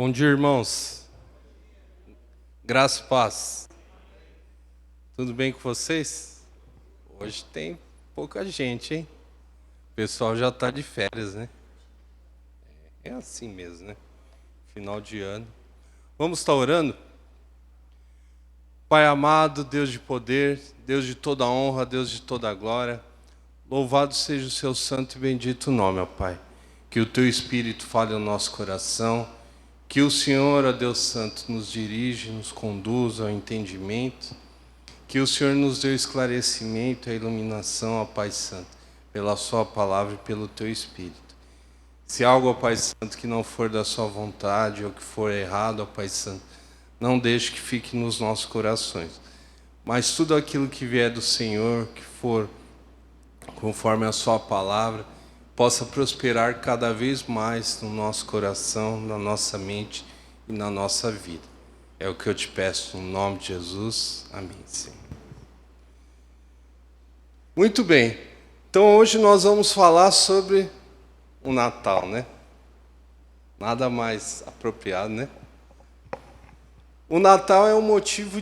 Bom dia, irmãos. Graça e paz. Tudo bem com vocês? Hoje tem pouca gente, hein? O pessoal já está de férias, né? É assim mesmo, né? Final de ano. Vamos estar orando? Pai amado, Deus de poder, Deus de toda honra, Deus de toda glória, louvado seja o seu santo e bendito nome, ó Pai. Que o teu Espírito fale no nosso coração, que o Senhor, ó Deus Santo, nos dirige, nos conduza ao entendimento, que o Senhor nos dê o esclarecimento e a iluminação, ó Pai Santo, pela sua palavra e pelo teu Espírito. Se algo, ó Pai Santo, que não for da sua vontade ou que for errado, ó Pai Santo, não deixe que fique nos nossos corações. Mas tudo aquilo que vier do Senhor, que for conforme a sua palavra, possa prosperar cada vez mais no nosso coração, na nossa mente e na nossa vida. É o que eu te peço no nome de Jesus. Amém, Senhor. Muito bem. Então hoje nós vamos falar sobre o Natal, né? Nada mais apropriado, né? O Natal é um motivo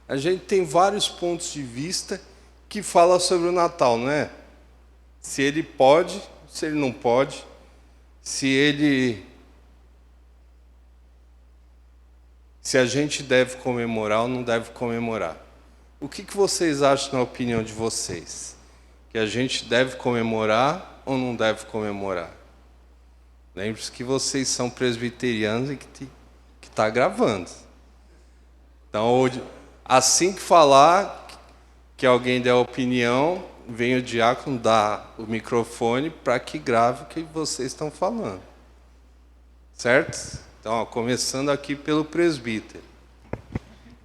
a gente tem vários pontos de vista que fala sobre o Natal, não é? Se ele pode, se ele não pode, se a gente deve comemorar ou não deve comemorar. O que vocês acham, na opinião de vocês? Que a gente deve comemorar ou não deve comemorar? Lembre-se que vocês são presbiterianos e que está gravando. Então, assim que falar que alguém der opinião, vem o diácono dar o microfone para que grave o que vocês estão falando. Certo? Então, ó, começando aqui pelo presbítero.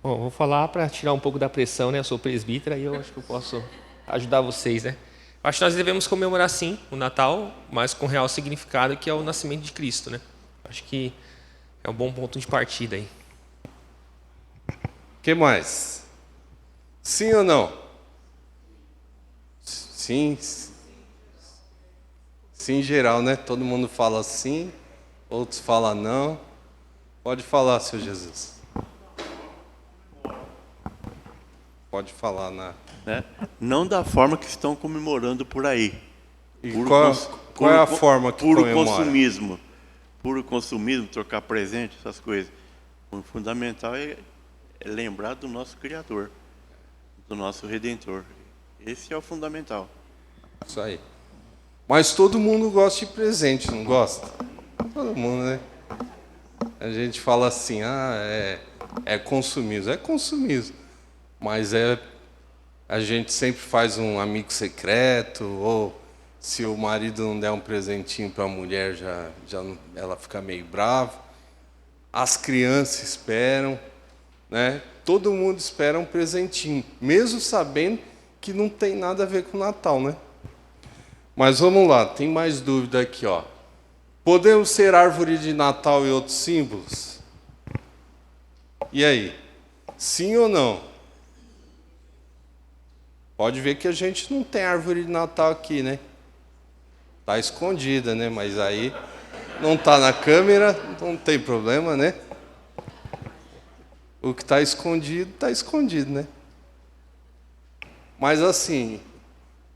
Bom, vou falar para tirar um pouco da pressão, né? Eu sou presbítero e eu acho que eu posso ajudar vocês, né? Acho que nós devemos comemorar, sim, o Natal, mas com real significado, que é o nascimento de Cristo, né? Acho que é um bom ponto de partida aí. O que mais? Sim ou não? Sim. Sim, em geral, né? Todo mundo fala sim, outros falam não. Pode falar, seu Jesus. Pode falar, né? Não da forma que estão comemorando por aí. E qual é a forma que puro comemora? consumismo. Puro consumismo, trocar presente, essas coisas. O fundamental é lembrar do nosso Criador, do nosso Redentor. Esse é o fundamental. Isso aí. Mas todo mundo gosta de presente, não gosta? Todo mundo, né? A gente fala assim, é consumismo. É consumismo. Mas a gente sempre faz um amigo secreto, ou se o marido não der um presentinho para a mulher, ela fica meio brava. As crianças esperam, né? Todo mundo espera um presentinho, mesmo sabendo que não tem nada a ver com o Natal, né? Mas vamos lá, tem mais dúvida aqui, ó. Podemos ser árvore de Natal e outros símbolos? E aí? Sim ou não? Pode ver que a gente não tem árvore de Natal aqui, né? Tá escondida, né? Mas aí não tá na câmera, não tem problema, né? O que está escondido, né? Mas assim,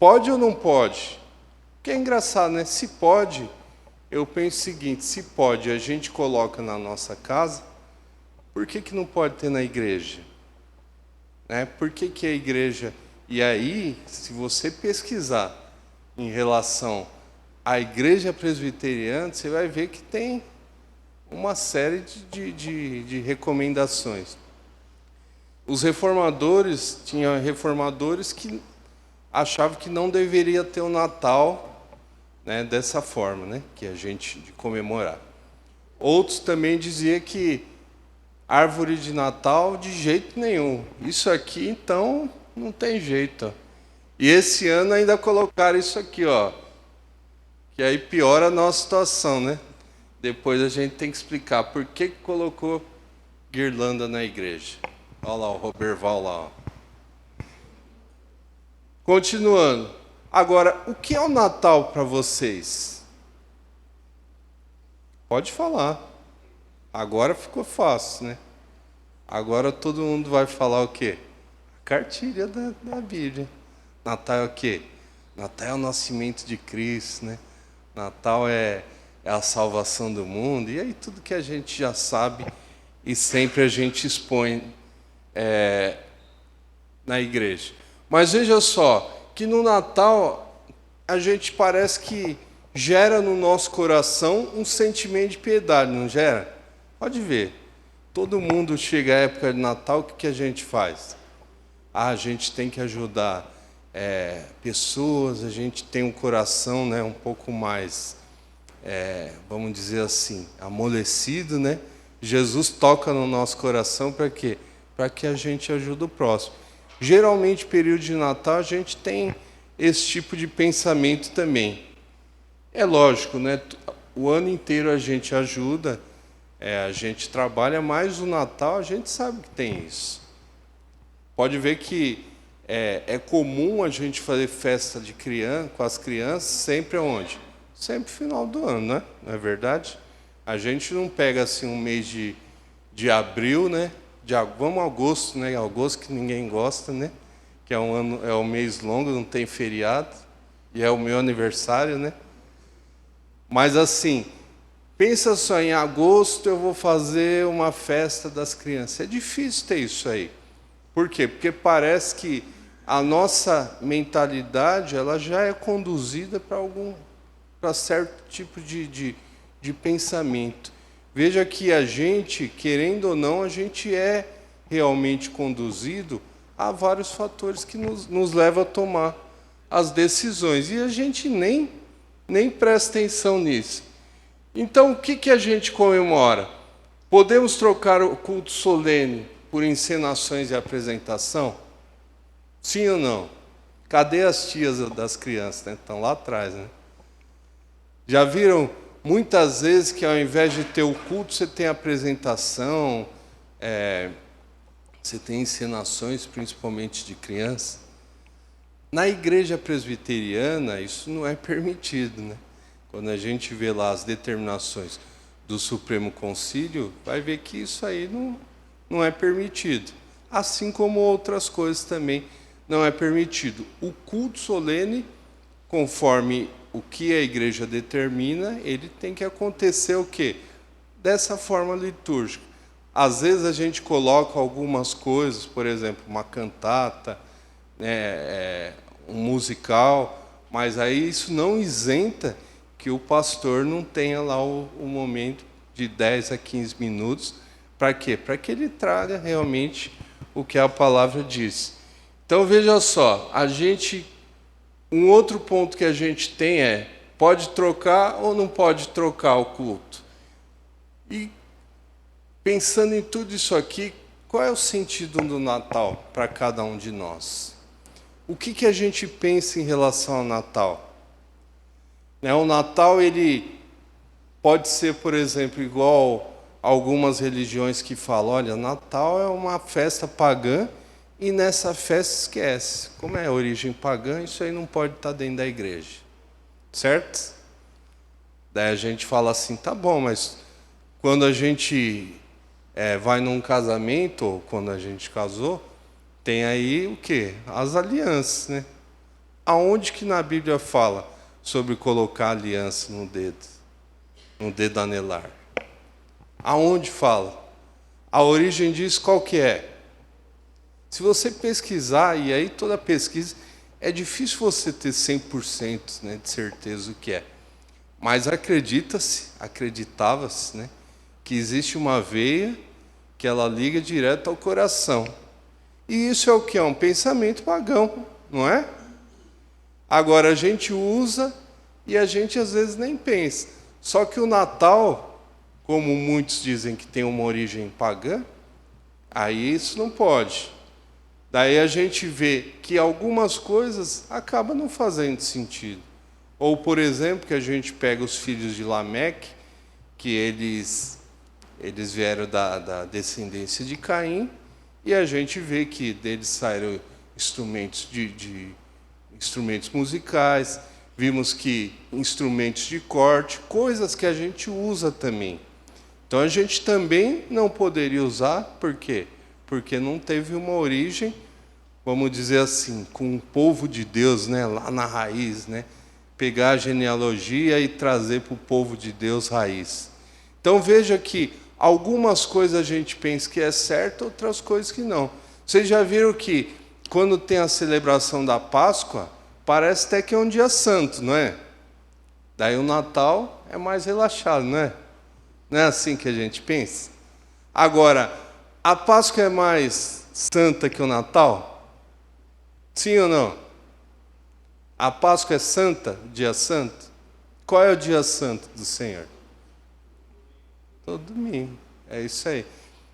pode ou não pode? Que é engraçado, né? Se pode, eu penso o seguinte, se pode, a gente coloca na nossa casa, por que não pode ter na igreja? Né? Por que a igreja... E aí, se você pesquisar em relação à igreja presbiteriana, você vai ver que tem uma série de recomendações. Os reformadores, tinha reformadores que achavam que não deveria ter o Natal, né, dessa forma, né, que a gente de comemorar. Outros também diziam que árvore de Natal de jeito nenhum. Isso aqui, então, não tem jeito. E esse ano ainda colocaram isso aqui, ó, que aí piora a nossa situação, né? Depois a gente tem que explicar por que colocou guirlanda na igreja. Olha lá o Roberval lá, ó. Continuando. Agora, o que é o Natal para vocês? Pode falar. Agora ficou fácil, né? Agora todo mundo vai falar o quê? A cartilha da Bíblia. Natal é o quê? Natal é o nascimento de Cristo, né? Natal é a salvação do mundo. E aí tudo que a gente já sabe e sempre a gente expõe na igreja. Mas veja só, que no Natal a gente parece que gera no nosso coração um sentimento de piedade, não gera? Pode ver. Todo mundo chega à época de Natal, o que a gente faz? A gente tem que ajudar pessoas, a gente tem um coração, né, um pouco mais, vamos dizer assim, amolecido, né? Jesus toca no nosso coração para quê? Para que a gente ajude o próximo. Geralmente, período de Natal, a gente tem esse tipo de pensamento também. É lógico, né? O ano inteiro a gente ajuda, a gente trabalha, mas o Natal a gente sabe que tem isso. Pode ver que é comum a gente fazer festa de criança, com as crianças sempre onde? Sempre final do ano, né? Não é verdade? A gente não pega assim um mês de abril, né? Vamos agosto, né? Agosto que ninguém gosta, né? Que é um mês longo, não tem feriado, e é o meu aniversário, né? Mas assim, pensa só, em agosto eu vou fazer uma festa das crianças. É difícil ter isso aí. Por quê? Porque parece que a nossa mentalidade ela já é conduzida para certo tipo de pensamento. Veja que a gente, querendo ou não, a gente é realmente conduzido a vários fatores que nos levam a tomar as decisões. E a gente nem presta atenção nisso. Então, o que a gente comemora? Podemos trocar o culto solene por encenações e apresentação? Sim ou não? Cadê as tias das crianças? Né? Estão lá atrás, né? Já viram muitas vezes que ao invés de ter o culto, você tem apresentação, você tem encenações, principalmente de crianças. Na igreja presbiteriana, isso não é permitido, né? Quando a gente vê lá as determinações do Supremo Concílio, vai ver que isso aí não é permitido. Assim como outras coisas também não é permitido. O culto solene, conforme o que a igreja determina, ele tem que acontecer o quê? Dessa forma litúrgica. Às vezes a gente coloca algumas coisas, por exemplo, uma cantata, um musical, mas aí isso não isenta que o pastor não tenha lá o momento de 10 a 15 minutos. Para quê? Para que ele traga realmente o que a palavra diz. Então veja só, um outro ponto que a gente tem pode trocar ou não pode trocar o culto? E pensando em tudo isso aqui, qual é o sentido do Natal para cada um de nós? O que a gente pensa em relação ao Natal? O Natal ele pode ser, por exemplo, igual algumas religiões que falam, olha, Natal é uma festa pagã e nessa festa esquece. Como é a origem pagã, isso aí não pode estar dentro da igreja. Certo? Daí a gente fala assim, tá bom, mas quando a gente vai num casamento, ou quando a gente casou, tem aí o quê? As alianças, né? Aonde que na Bíblia fala sobre colocar aliança no dedo anelar? Aonde fala? A origem disso qual que é? Se você pesquisar, e aí toda pesquisa, é difícil você ter 100%, né, de certeza do que é. Mas acreditava-se, né, que existe uma veia que ela liga direto ao coração. E isso é o que? É um pensamento pagão, não é? Agora a gente usa e a gente às vezes nem pensa. Só que o Natal, como muitos dizem que tem uma origem pagã, aí isso não pode. Daí a gente vê que algumas coisas acabam não fazendo sentido. Ou, por exemplo, que a gente pega os filhos de Lameque, que eles vieram da descendência de Caim, e a gente vê que deles saíram instrumentos instrumentos musicais, vimos que instrumentos de corte, coisas que a gente usa também. Então a gente também não poderia usar, por quê? Porque não teve uma origem, vamos dizer assim, com o povo de Deus, né, lá na raiz, né? Pegar a genealogia e trazer para o povo de Deus raiz. Então veja que algumas coisas a gente pensa que é certo, outras coisas que não. Vocês já viram que quando tem a celebração da Páscoa, parece até que é um dia santo, não é? Daí o Natal é mais relaxado, não é? Não é assim que a gente pensa? Agora, a Páscoa é mais santa que o Natal? Sim ou não? A Páscoa é santa, dia santo? Qual é o dia santo do Senhor? Todo domingo. É isso aí.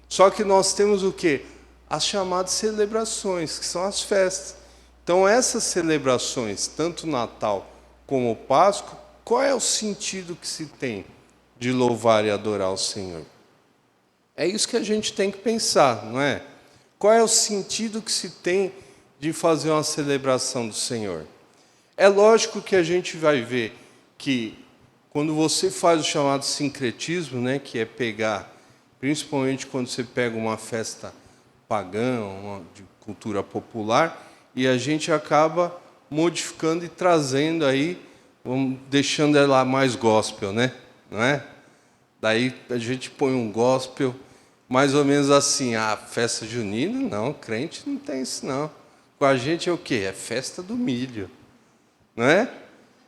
Só que nós temos o quê? As chamadas celebrações, que são as festas. Então, essas celebrações, tanto Natal como Páscoa, qual é o sentido que se tem de louvar e adorar o Senhor? É isso que a gente tem que pensar, não é? Qual é o sentido que se tem de fazer uma celebração do Senhor? É lógico que a gente vai ver que quando você faz o chamado sincretismo, né, que é pegar, principalmente quando você pega uma festa pagã, uma de cultura popular, e a gente acaba modificando e trazendo aí, deixando ela mais gospel, né? Não é? Daí a gente põe um gospel mais ou menos assim, festa junina, não, crente não tem isso não. Com a gente é o quê? É festa do milho, não é?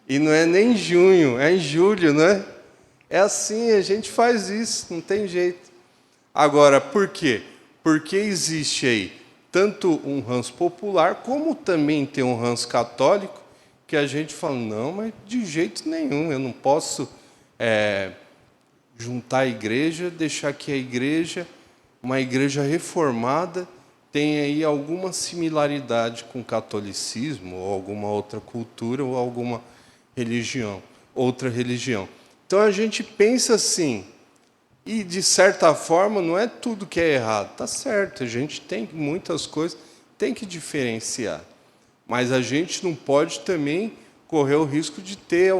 E não é nem em junho, é em julho, não é? É assim, a gente faz isso, não tem jeito. Agora, por quê? Porque existe aí tanto um ranço popular, como também tem um ranço católico, que a gente fala, não, mas de jeito nenhum, eu não posso juntar a igreja, deixar que a igreja, uma igreja reformada, tenha aí alguma similaridade com o catolicismo, ou alguma outra cultura, ou alguma religião, outra religião. Então a gente pensa assim, e de certa forma não é tudo que é errado, está certo, a gente tem muitas coisas, tem que diferenciar. Mas a gente não pode também correr o risco de ter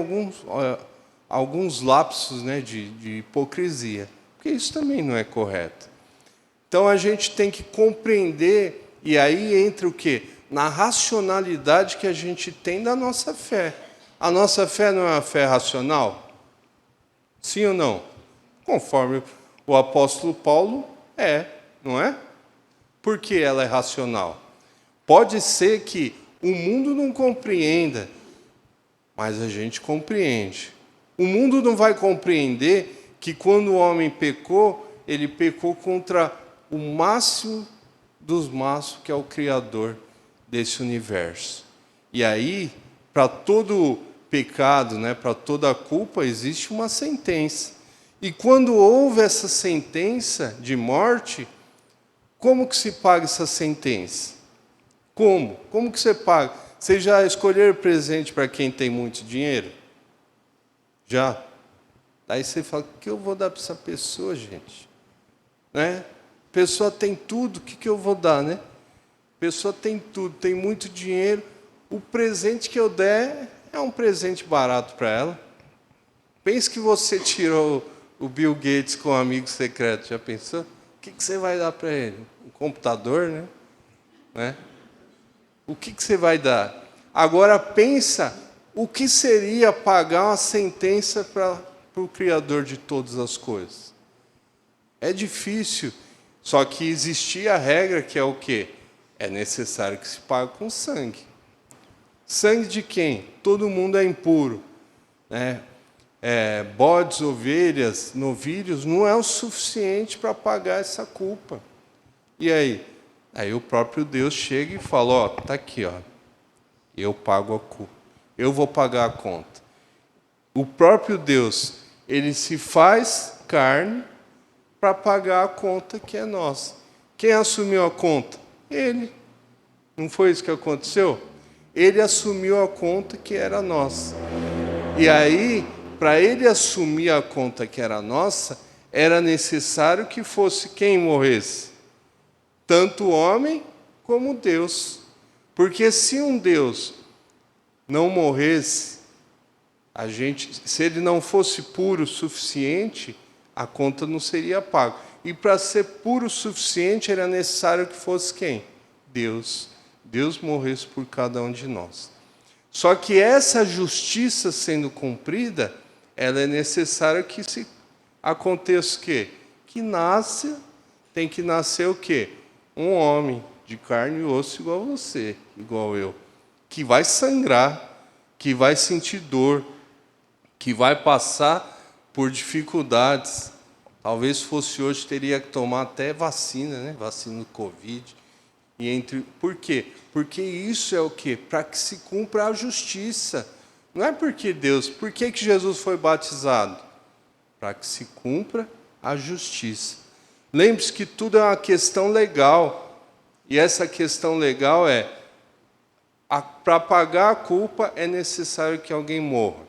alguns lapsos, né, de hipocrisia, porque isso também não é correto. Então a gente tem que compreender, e aí entra o quê? Na racionalidade que a gente tem da nossa fé. A nossa fé não é uma fé racional? Sim ou não? Conforme o apóstolo Paulo não é? Por que ela é racional? Pode ser que o mundo não compreenda, mas a gente compreende. O mundo não vai compreender que quando o homem pecou, ele pecou contra o máximo dos máximos, que é o Criador desse universo. E aí, para todo pecado, né, para toda culpa, existe uma sentença. E quando houve essa sentença de morte, como que se paga essa sentença? Como? Como que você paga? Vocês já escolheram presente para quem tem muito dinheiro? Já? Daí você fala, o que eu vou dar para essa pessoa, gente? Né? A pessoa tem tudo, o que eu vou dar, né? A pessoa tem tudo, tem muito dinheiro, o presente que eu der é um presente barato para ela. Pense que você tirou o Bill Gates com um amigo secreto, já pensou? O que você vai dar para ele? Um computador, né? O que você vai dar? Agora pensa o que seria pagar uma sentença para o Criador de todas as coisas. É difícil, só que existia a regra que é o quê? É necessário que se pague com sangue. Sangue de quem? Todo mundo é impuro, né? Bodes, ovelhas, novilhos, não é o suficiente para pagar essa culpa. E aí? Aí o próprio Deus chega e fala, está aqui, eu pago a culpa, eu vou pagar a conta. O próprio Deus, ele se faz carne para pagar a conta que é nossa. Quem assumiu a conta? Ele. Não foi isso que aconteceu? Ele assumiu a conta que era nossa. E aí, para ele assumir a conta que era nossa, era necessário que fosse quem morresse? Tanto o homem como Deus. Porque se um Deus não morresse, Se ele não fosse puro o suficiente, a conta não seria paga. E para ser puro o suficiente, era necessário que fosse quem? Deus. Deus morresse por cada um de nós. Só que essa justiça sendo cumprida, ela é necessária que se aconteça o quê? Tem que nascer o quê? Um homem de carne e osso igual você, igual eu, que vai sangrar, que vai sentir dor, que vai passar por dificuldades. Talvez fosse hoje, teria que tomar até vacina, né? Vacina do Covid. Por quê? Porque isso é o quê? Para que se cumpra a justiça. Não é porque por que Jesus foi batizado? Para que se cumpra a justiça. Lembre-se que tudo é uma questão legal. E essa questão legal para pagar a culpa é necessário que alguém morra.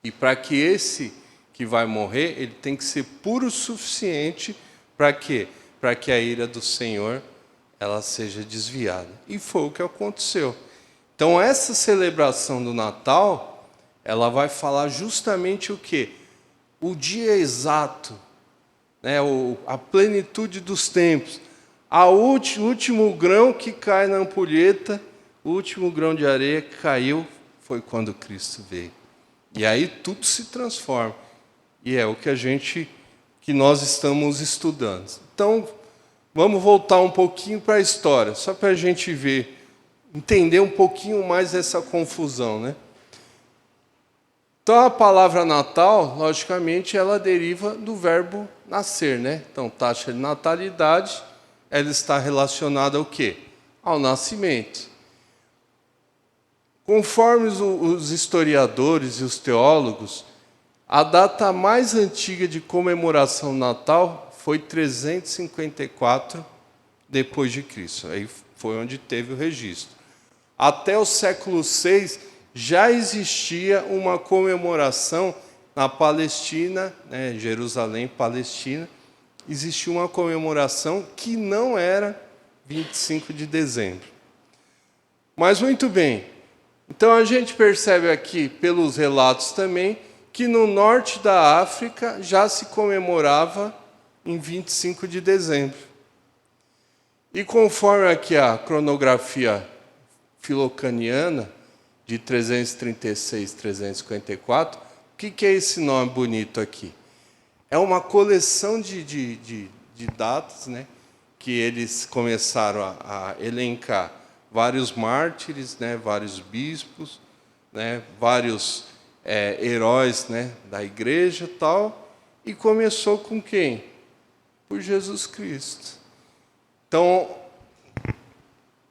E para que esse que vai morrer, ele tem que ser puro o suficiente para quê? Para que a ira do Senhor ela seja desviada. E foi o que aconteceu. Então, essa celebração do Natal, ela vai falar justamente o quê? O dia exato, né? A plenitude dos tempos. O último grão que cai na ampulheta, o último grão de areia que caiu, foi quando Cristo veio. E aí tudo se transforma. E é o que nós estamos estudando. Então, vamos voltar um pouquinho para a história, só para a gente entender um pouquinho mais essa confusão, né? Então, a palavra Natal, logicamente, ela deriva do verbo nascer, né? Então, taxa de natalidade, ela está relacionada ao quê? Ao nascimento. Conforme os historiadores e os teólogos, a data mais antiga de comemoração do Natal foi 354 depois de Cristo. Aí foi onde teve o registro. Até o século VI já existia uma comemoração na Palestina, né, Jerusalém, Palestina, existia uma comemoração que não era 25 de dezembro. Mas muito bem, então a gente percebe aqui, pelos relatos também, que no norte da África já se comemorava em 25 de dezembro. E conforme aqui a cronografia filocaniana, de 336 a 354, o que é esse nome bonito aqui? É uma coleção de datas, né, que eles começaram a elencar vários mártires, né, vários bispos, né, vários heróis, né, da igreja e tal, e começou com quem? Por Jesus Cristo. Então,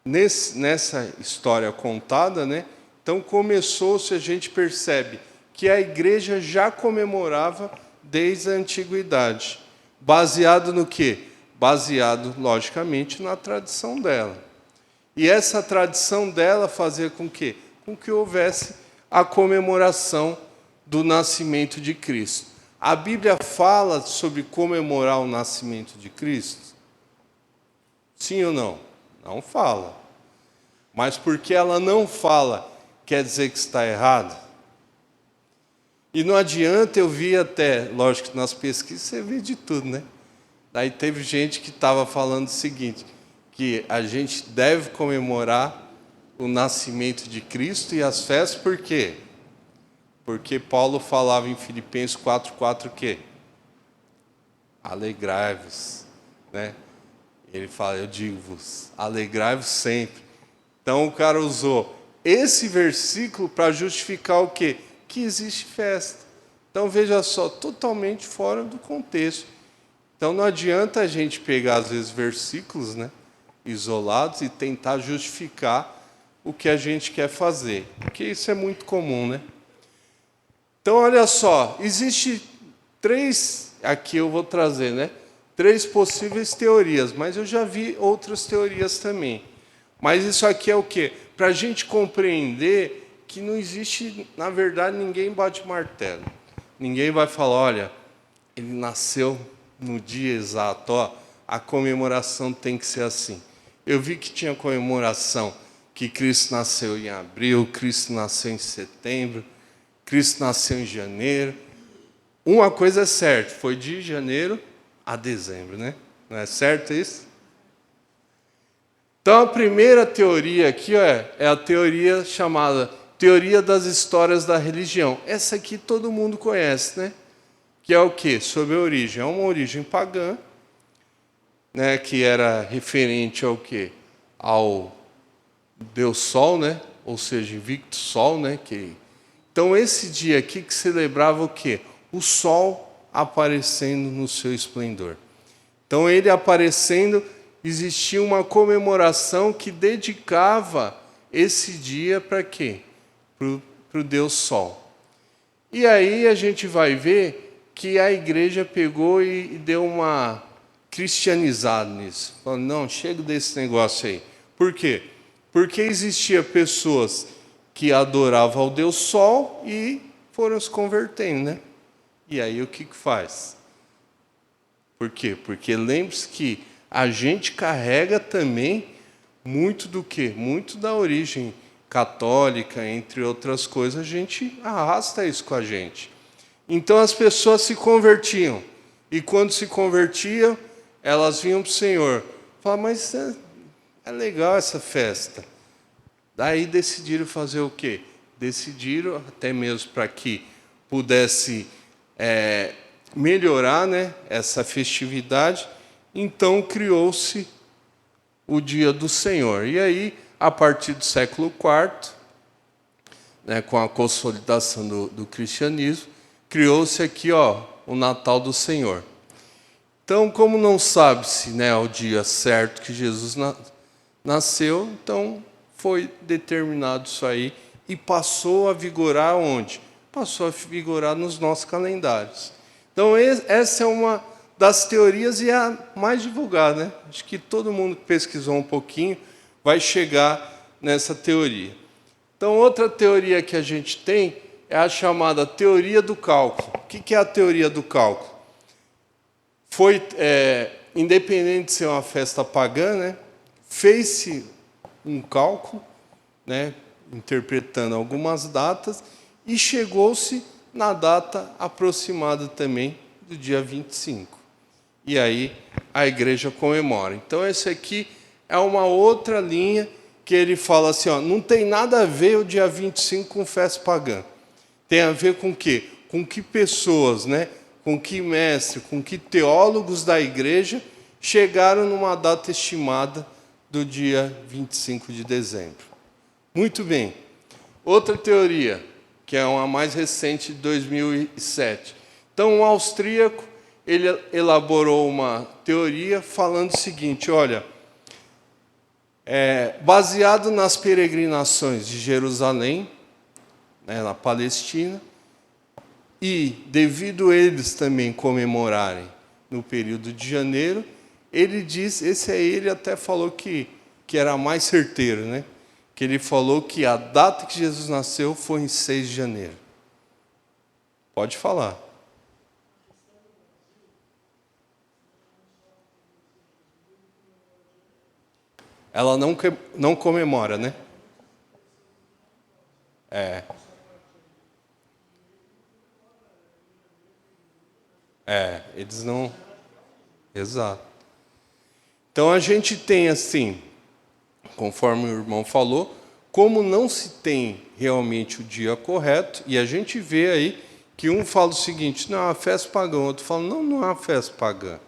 nessa história contada, né, então começou-se, a gente percebe que a igreja já comemorava desde a antiguidade. Baseado no quê? Baseado, logicamente, na tradição dela. E essa tradição dela fazia com que houvesse a comemoração do nascimento de Cristo. A Bíblia fala sobre comemorar o nascimento de Cristo? Sim ou não? Não fala. Mas porque ela não fala, quer dizer que está errado? E não adianta, eu vi até, lógico que nas pesquisas você vê de tudo, né? Daí teve gente que estava falando o seguinte, que a gente deve comemorar o nascimento de Cristo e as festas, por quê? Porque Paulo falava em Filipenses 4:4 o quê? Alegrai-vos, né? Ele fala, eu digo-vos, alegrai-vos sempre. Então o cara usou esse versículo para justificar o quê? Que existe festa. Então veja só, totalmente fora do contexto. Então não adianta a gente pegar às vezes versículos, né, isolados e tentar justificar o que a gente quer fazer, porque isso é muito comum, né? Então olha só, existe aqui eu vou trazer, né, 3 possíveis teorias, mas eu já vi outras teorias também. Mas isso aqui é o quê? Para a gente compreender que não existe, na verdade, ninguém bate martelo. Ninguém vai falar, olha, ele nasceu no dia exato, ó, a comemoração tem que ser assim. Eu vi que tinha comemoração que Cristo nasceu em abril, Cristo nasceu em setembro. Cristo nasceu em janeiro. Uma coisa é certa, foi de janeiro a dezembro, né? Não é certo isso? Então, a primeira teoria aqui é a teoria chamada Teoria das Histórias da Religião. Essa aqui todo mundo conhece, né? Que é o quê? Sobre a origem. É uma origem pagã, né? Que era referente ao quê? Ao Deus Sol, né? Ou seja, Invicto Sol, né? Então, esse dia aqui que celebrava o quê? O Sol aparecendo no seu esplendor. Então, ele aparecendo, existia uma comemoração que dedicava esse dia para quê? Para o Deus Sol. E aí a gente vai ver que a igreja pegou e deu uma cristianizada nisso. Falando, não, chega desse negócio aí. Por quê? Porque existia pessoas que adoravam ao Deus Sol e foram se convertendo, né? E aí o que faz? Por quê? Porque lembre-se que a gente carrega também muito do quê? Muito da origem católica, entre outras coisas, a gente arrasta isso com a gente. Então as pessoas se convertiam. E quando se convertiam, elas vinham para o Senhor. Falavam, mas é legal essa festa. Daí decidiram fazer o quê? Decidiram, até mesmo para que pudesse melhorar, né, essa festividade, então criou-se o Dia do Senhor. E aí, a partir do século IV, né, com a consolidação do cristianismo, criou-se aqui o Natal do Senhor. Então, como não sabe-se, né, o dia certo que Jesus nasceu, então foi determinado isso aí e passou a vigorar onde? Passou a vigorar nos nossos calendários. Então, essa é uma das teorias e a mais divulgada, né? Acho que todo mundo que pesquisou um pouquinho vai chegar nessa teoria. Então, outra teoria que a gente tem é a chamada teoria do cálculo. O que é a teoria do cálculo? Foi, independente de ser uma festa pagã, né, fez-se um cálculo, né, interpretando algumas datas, e chegou-se na data aproximada também do dia 25. E aí a igreja comemora. Então, esse aqui é uma outra linha que ele fala assim, não tem nada a ver o dia 25 com festa pagã. Tem a ver com o quê? Com que pessoas, né, com que mestres, com que teólogos da igreja chegaram numa data estimada do dia 25 de dezembro. Muito bem. Outra teoria, que é uma mais recente, de 2007. Então, um austríaco, ele elaborou uma teoria falando o seguinte, olha, baseado nas peregrinações de Jerusalém, né, na Palestina, e devido eles também comemorarem no período de janeiro, ele diz, ele até falou que era mais certeiro, né? Que ele falou que a data que Jesus nasceu foi em 6 de janeiro. Pode falar. Ela não comemora, né? Eles não... Exato. Então, a gente tem assim, conforme o irmão falou, como não se tem realmente o dia correto, e a gente vê aí que um fala o seguinte, não, é uma festa pagã, o outro fala, não é uma festa pagã,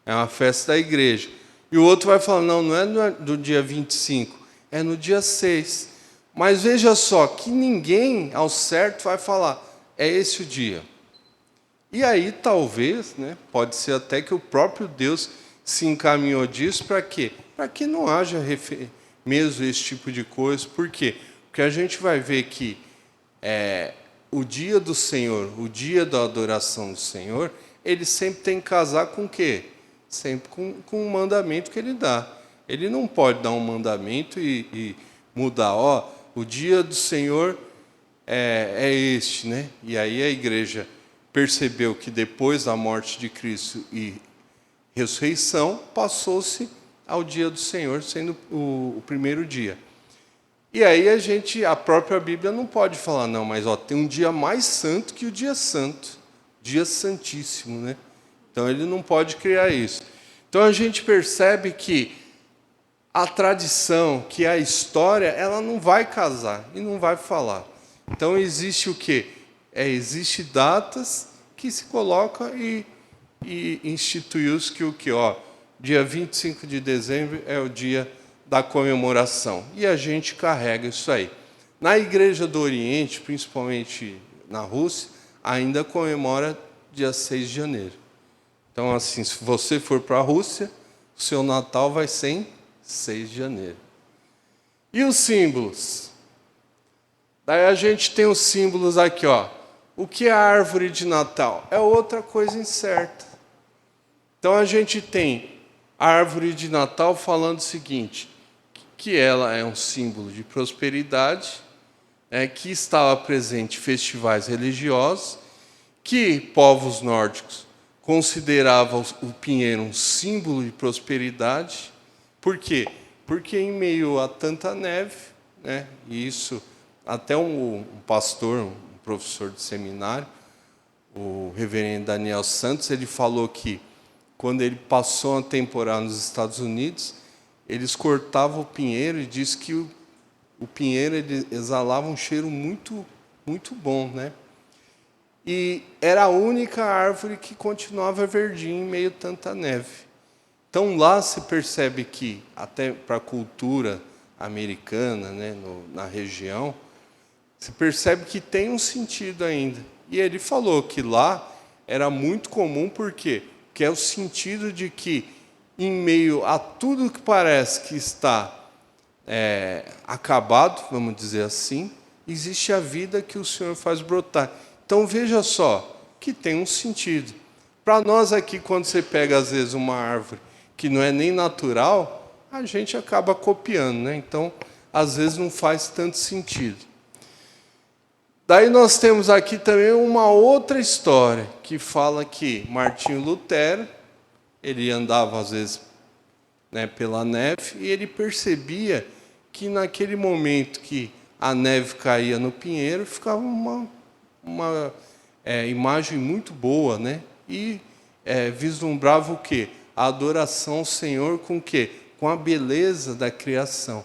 é uma festa da igreja. E o outro vai falar, não é do dia 25, é no dia 6. Mas veja só, que ninguém ao certo vai falar, é esse o dia. E aí, talvez, né, pode ser até que o próprio Deus se encaminhou disso para quê? Para que não haja mesmo esse tipo de coisa. Por quê? Porque a gente vai ver que o dia do Senhor, o dia da adoração do Senhor, ele sempre tem que casar com o quê? Sempre com o mandamento que ele dá. Ele não pode dar um mandamento e mudar. O dia do Senhor é este, né? E aí a igreja percebeu que depois da morte de Cristo e ressurreição, passou-se ao dia do Senhor, sendo o primeiro dia. E aí a própria Bíblia não pode falar, não, mas tem um dia mais santo que o dia santo, dia santíssimo, né? Então ele não pode criar isso. Então a gente percebe que a tradição, que a história, ela não vai casar e não vai falar. Então existe o quê? Existe datas que se coloca e instituiu-se que o quê? Dia 25 de dezembro é o dia da comemoração. E a gente carrega isso aí. Na Igreja do Oriente, principalmente na Rússia, ainda comemora dia 6 de janeiro. Então, assim, se você for para a Rússia, o seu Natal vai ser em 6 de janeiro. E os símbolos? Daí a gente tem os símbolos aqui, ó. O que é a árvore de Natal? É outra coisa incerta. Então a gente tem a árvore de Natal falando o seguinte, que ela é um símbolo de prosperidade, que estava presente em festivais religiosos, que povos nórdicos consideravam o pinheiro um símbolo de prosperidade. Por quê? Porque em meio a tanta neve, né, e isso até um pastor, um professor de seminário, o reverendo Daniel Santos, ele falou que quando ele passou uma temporada nos Estados Unidos, eles cortavam o pinheiro e disse que o pinheiro ele exalava um cheiro muito, muito bom, né? E era a única árvore que continuava verdinha em meio a tanta neve. Então lá se percebe que, até para a cultura americana, né, na região, se percebe que tem um sentido ainda. E ele falou que lá era muito comum, por quê? Porque é o sentido de que, em meio a tudo que parece que está acabado, vamos dizer assim, existe a vida que o Senhor faz brotar. Então veja só, que tem um sentido. Para nós aqui, quando você pega às vezes uma árvore que não é nem natural, a gente acaba copiando, né? Então, às vezes não faz tanto sentido. Daí nós temos aqui também uma outra história, que fala que Martinho Lutero, ele andava às vezes, né, pela neve, e ele percebia que naquele momento que a neve caía no pinheiro, ficava uma imagem muito boa, né? E vislumbrava o quê? A adoração ao Senhor com o quê? Com a beleza da criação.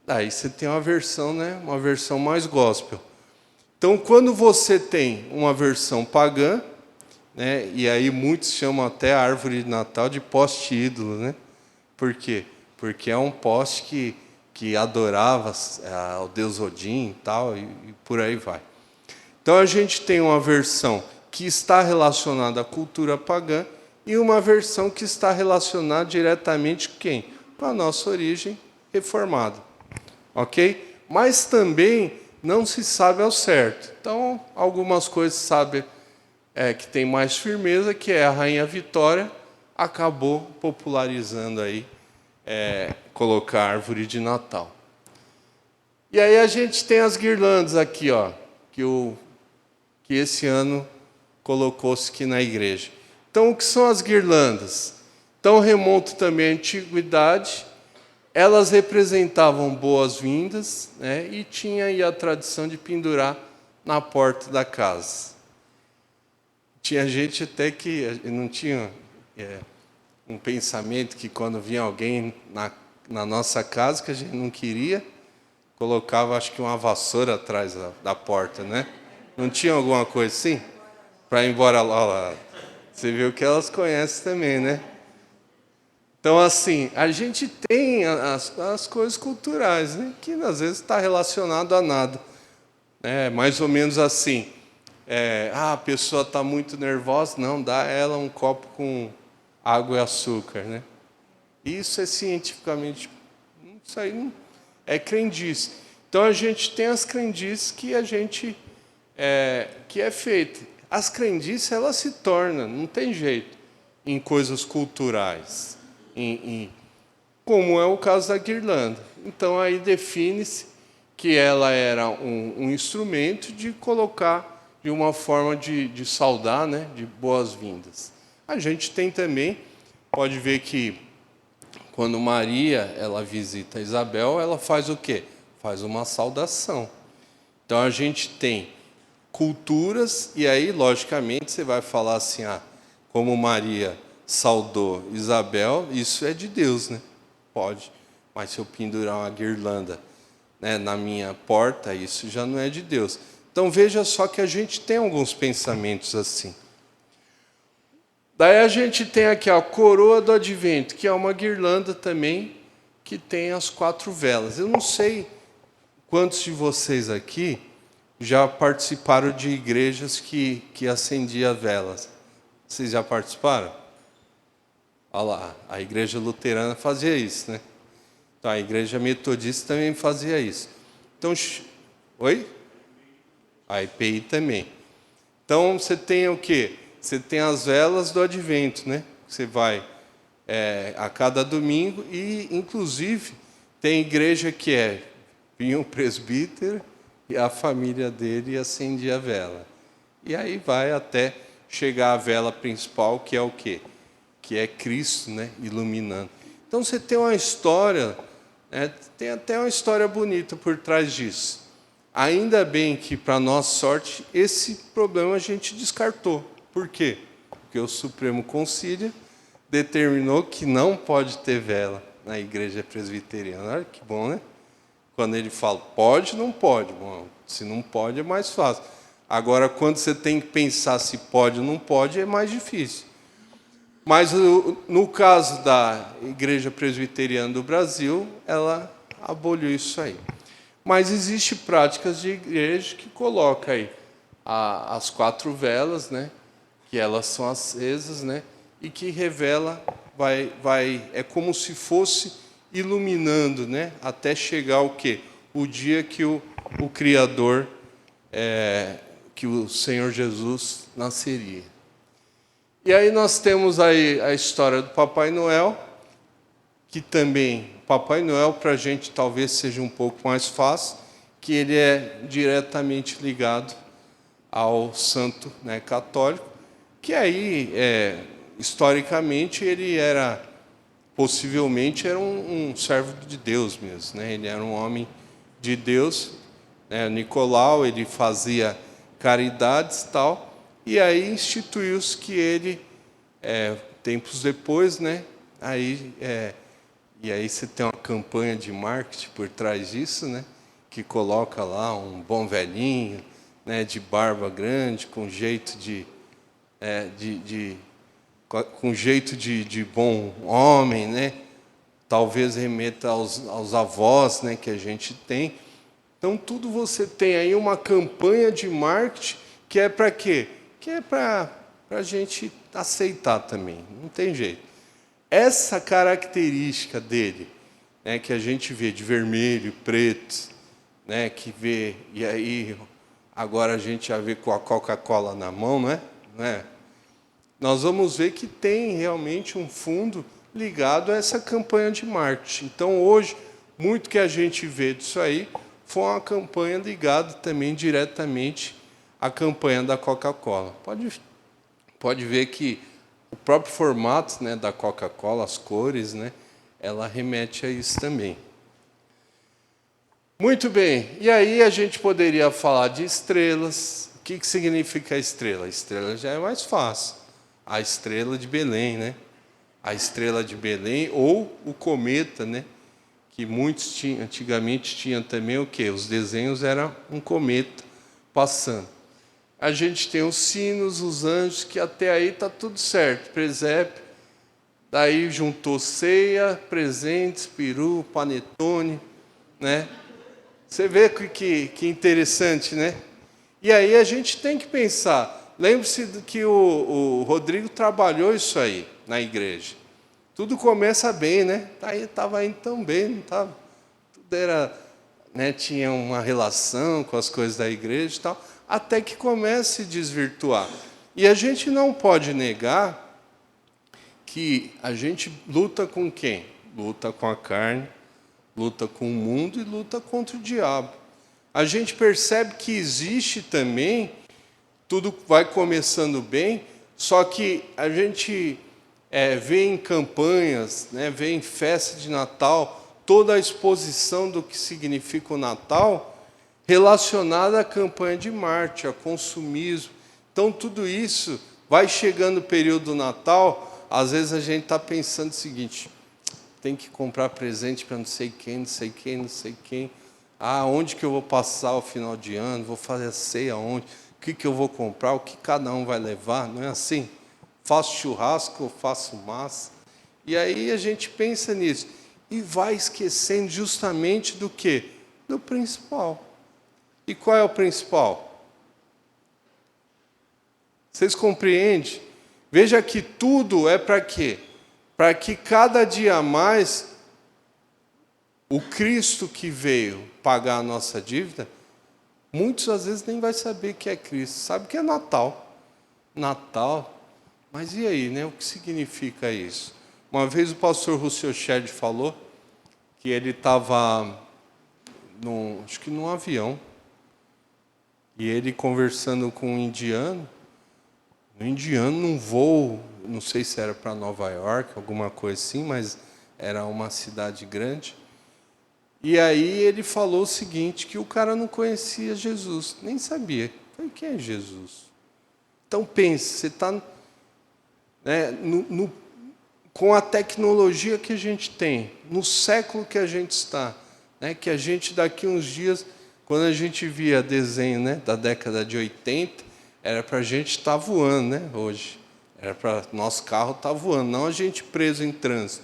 Daí você tem uma versão, né? Uma versão mais gospel. Então, quando você tem uma versão pagã, né? E aí muitos chamam até a árvore de Natal de poste ídolo, né? Por quê? Porque é um poste que adorava ao deus Odin e tal, e por aí vai. Então a gente tem uma versão que está relacionada à cultura pagã e uma versão que está relacionada diretamente com quem? Com a nossa origem reformada. Ok? Mas também não se sabe ao certo. Então, algumas coisas se sabe que tem mais firmeza, que é a Rainha Vitória, acabou popularizando aí, colocar a árvore de Natal. E aí a gente tem as guirlandas aqui, ó, que esse ano colocou-se aqui na igreja. Então, o que são as guirlandas? Então, remonta também à antiguidade. Elas representavam boas-vindas, né, e tinha aí a tradição de pendurar na porta da casa. Tinha gente até que não tinha um pensamento que quando vinha alguém na nossa casa que a gente não queria, colocava, acho que uma vassoura atrás da porta, né? Não tinha alguma coisa assim? Para ir embora lá. Você viu que elas conhecem também, né? Então, assim, a gente tem as coisas culturais, né? Que às vezes está relacionado a nada. Mais ou menos assim. A pessoa está muito nervosa, não, dá a ela um copo com água e açúcar, né? Isso é cientificamente... Isso aí não é crendice. Então, a gente tem as crendices que a gente... que é feita. As crendices, elas se tornam, não tem jeito, em coisas culturais. Como é o caso da guirlanda. Então, aí define-se que ela era um instrumento de colocar de uma forma de saudar, né, de boas-vindas. A gente tem também, pode ver que quando Maria ela visita Isabel, ela faz o quê? faz uma saudação. Então a gente tem culturas, e aí, logicamente, você vai falar assim, como Maria saudou Isabel, isso é de Deus, né? Pode. Mas se eu pendurar uma guirlanda, né, na minha porta, isso já não é de Deus. Então veja só que a gente tem alguns pensamentos assim. Daí a gente tem aqui a coroa do advento, que é uma guirlanda também, que tem as 4 velas. Eu não sei quantos de vocês aqui já participaram de igrejas que acendiam velas. Vocês já participaram? Olha lá, a igreja luterana fazia isso, né? Então, a igreja metodista também fazia isso. Então, oi? A IPI também. Então, você tem o quê? Você tem as velas do advento, né? Você vai a cada domingo e, inclusive, tem igreja que vinha um presbítero e a família dele acendia a vela. E aí vai até chegar a vela principal, que é o quê? Que é Cristo, né? Iluminando. Então, você tem uma história, tem até uma história bonita por trás disso. Ainda bem que, para nossa sorte, esse problema a gente descartou. Por quê? Porque o Supremo Concílio determinou que não pode ter vela na igreja presbiteriana. Olha que bom, né? Quando ele fala pode, não pode. Bom, se não pode, é mais fácil. Agora, quando você tem que pensar se pode ou não pode, é mais difícil. Mas, no caso da Igreja Presbiteriana do Brasil, ela aboliu isso aí. Mas existem práticas de igreja que colocam aí as 4 velas, né? Que elas são acesas, né? E que revela, é como se fosse iluminando, né? Até chegar o quê? O dia que o Criador, que o Senhor Jesus nasceria. E aí nós temos aí a história do Papai Noel, que também, Papai Noel para a gente talvez seja um pouco mais fácil, que ele é diretamente ligado ao santo, né, católico, que aí, historicamente, ele era, possivelmente, era um servo de Deus mesmo, né? Ele era um homem de Deus, né? Nicolau, ele fazia caridades e tal, e aí instituiu-se que ele, tempos depois, né? E aí você tem uma campanha de marketing por trás disso, né? Que coloca lá um bom velhinho, né? De barba grande, com jeito de bom homem, né? Talvez remeta aos avós, né, que a gente tem. Então, tudo você tem aí uma campanha de marketing que é para quê? Que é para a gente aceitar também, não tem jeito. Essa característica dele, né, que a gente vê de vermelho, preto, né, que vê, e aí agora a gente já vê com a Coca-Cola na mão, não é? Nós vamos ver que tem realmente um fundo ligado a essa campanha de marketing. Então, hoje, muito que a gente vê disso aí foi uma campanha ligada também diretamente à campanha da Coca-Cola. Pode ver que o próprio formato, né, da Coca-Cola, as cores, né, ela remete a isso também. Muito bem, e aí a gente poderia falar de estrelas. O que significa a estrela? A estrela já é mais fácil. A estrela de Belém, né? A estrela de Belém, ou o cometa, né? Que muitos tinham, antigamente tinham também o quê? Os desenhos eram um cometa passando. A gente tem os sinos, os anjos, que até aí está tudo certo. Presépio, daí juntou ceia, presentes, peru, panetone, né? Você vê que interessante, né? E aí a gente tem que pensar. Lembre-se que o Rodrigo trabalhou isso aí na igreja. Tudo começa bem, né? Estava indo tão bem, não estava? Tudo era, né, tinha uma relação com as coisas da igreja e tal, até que começa a se desvirtuar. E a gente não pode negar que a gente luta com quem? Luta com a carne, luta com o mundo e luta contra o diabo. A gente percebe que existe também, tudo vai começando bem, só que a gente vê em campanhas, né, vê em festa de Natal, toda a exposição do que significa o Natal relacionada à campanha de marketing, a consumismo. Então, tudo isso vai chegando o período do Natal, às vezes a gente está pensando o seguinte: tem que comprar presente para não sei quem, não sei quem, não sei quem. Onde que eu vou passar o final de ano? Vou fazer a ceia onde? O que eu vou comprar? O que cada um vai levar? Não é assim? Faço churrasco ou faço massa? E aí a gente pensa nisso. E vai esquecendo justamente do quê? Do principal. E qual é o principal? Vocês compreendem? Veja que tudo é para quê? Para que cada dia mais o Cristo que veio pagar a nossa dívida, muitos às vezes nem vai saber que é Cristo. Sabe que é Natal. Natal. Mas e aí, né? O que significa isso? Uma vez o pastor Russell Shedd falou que ele estava, acho que num avião, e ele conversando com um indiano num voo, não sei se era para Nova York, alguma coisa assim, mas era uma cidade grande. E aí ele falou o seguinte, que o cara não conhecia Jesus, nem sabia. Eu falei, quem é Jesus? Então pense, você está, né, com a tecnologia que a gente tem, no século que a gente está, né, que a gente daqui uns dias, quando a gente via desenho, né, da década de 80, era para a gente estar voando, né, hoje. Era para nosso carro estar voando, não a gente preso em trânsito.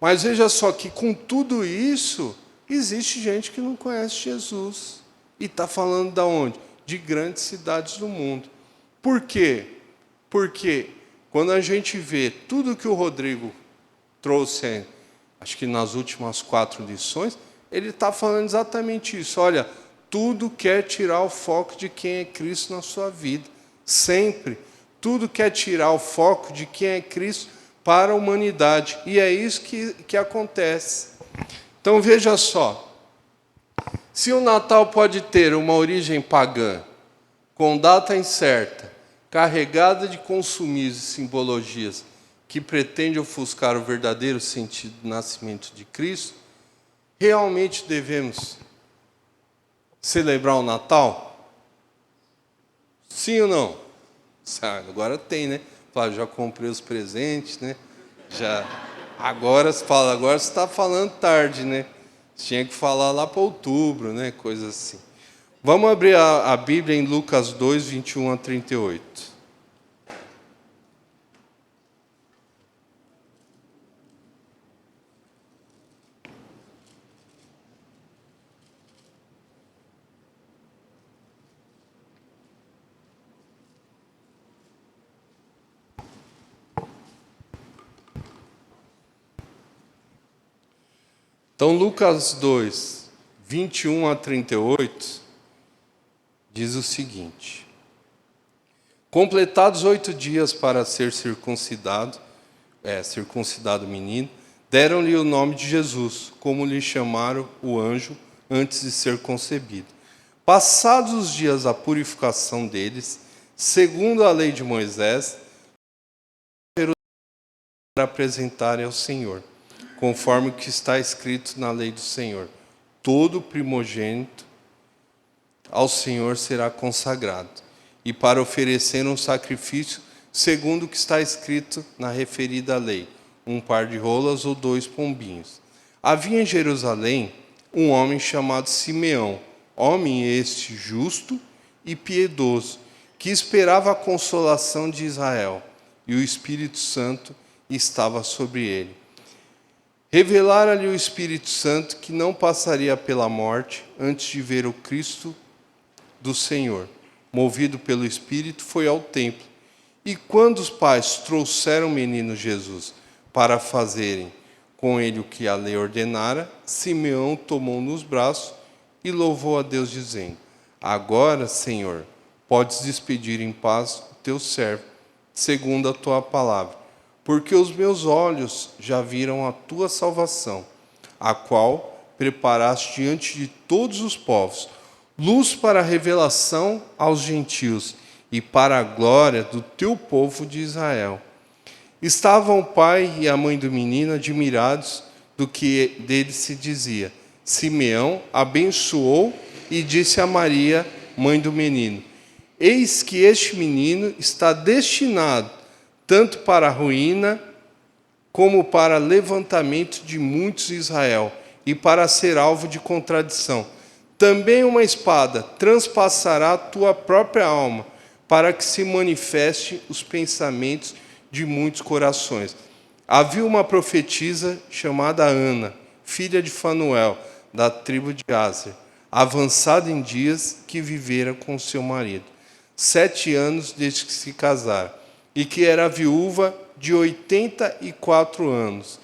Mas veja só que com tudo isso, existe gente que não conhece Jesus. E está falando de onde? De grandes cidades do mundo. Por quê? Porque quando a gente vê tudo que o Rodrigo trouxe, acho que nas últimas 4 lições, ele está falando exatamente isso. Olha, tudo quer tirar o foco de quem é Cristo na sua vida. Sempre. Tudo quer tirar o foco de quem é Cristo para a humanidade. E é isso que acontece. Então, veja só. Se o Natal pode ter uma origem pagã, com data incerta, carregada de consumismo e simbologias, que pretende ofuscar o verdadeiro sentido do nascimento de Cristo, realmente devemos celebrar o Natal? Sim ou não? Agora tem, né? Já comprei os presentes, né? Agora você está falando tarde, né? Tinha que falar lá para outubro, né? Coisa assim. Vamos abrir a Bíblia em Lucas 2, 21 a 38. Então, Lucas 2, 21 a 38, diz o seguinte: completados 8 dias para ser circuncidado o menino, deram-lhe o nome de Jesus, como lhe chamaram o anjo antes de ser concebido. Passados os dias da purificação deles, segundo a lei de Moisés, para apresentarem ao Senhor, conforme o que está escrito na lei do Senhor: todo primogênito ao Senhor será consagrado, e para oferecer um sacrifício segundo o que está escrito na referida lei, 1 par de rolas ou 2 pombinhos. Havia em Jerusalém um homem chamado Simeão, homem este justo e piedoso, que esperava a consolação de Israel, e o Espírito Santo estava sobre ele. Revelara-lhe o Espírito Santo que não passaria pela morte antes de ver o Cristo do Senhor. Movido pelo Espírito, foi ao templo. E quando os pais trouxeram o menino Jesus para fazerem com ele o que a lei ordenara, Simeão tomou nos braços e louvou a Deus, dizendo: agora, Senhor, podes despedir em paz o teu servo, segundo a tua palavra, porque os meus olhos já viram a tua salvação, a qual preparaste diante de todos os povos, luz para a revelação aos gentios e para a glória do teu povo de Israel. Estavam o pai e a mãe do menino admirados do que dele se dizia. Simeão abençoou e disse a Maria, mãe do menino: eis que este menino está destinado tanto para a ruína como para levantamento de muitos em Israel, e para ser alvo de contradição. Também uma espada transpassará a tua própria alma, para que se manifeste os pensamentos de muitos corações. Havia uma profetisa chamada Ana, filha de Fanuel, da tribo de Aser, avançada em dias, que vivera com seu marido 7 anos desde que se casaram, e que era viúva de 84 anos.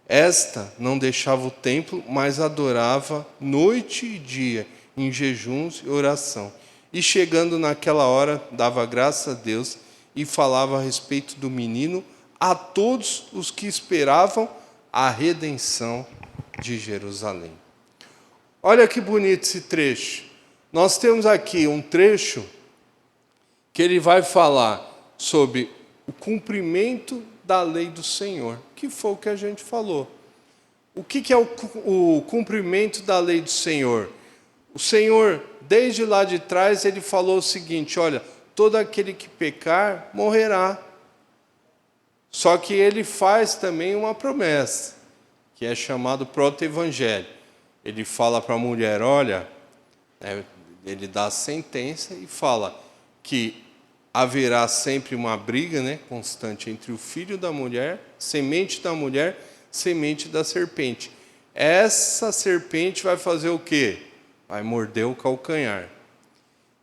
Esta não deixava o templo, mas adorava noite e dia, em jejuns e oração. E chegando naquela hora, dava graças a Deus e falava a respeito do menino a todos os que esperavam a redenção de Jerusalém. Olha que bonito esse trecho. Nós temos aqui um trecho que ele vai falar sobre o cumprimento da lei do Senhor, que foi o que a gente falou. O que é o cumprimento da lei do Senhor? O Senhor, desde lá de trás, ele falou o seguinte: olha, todo aquele que pecar morrerá. Só que ele faz também uma promessa, que é chamado proto-evangelho. Ele fala para a mulher, olha, ele dá a sentença e fala que haverá sempre uma briga, constante entre o filho da mulher, semente da serpente. Essa serpente vai fazer o quê? Vai morder o calcanhar.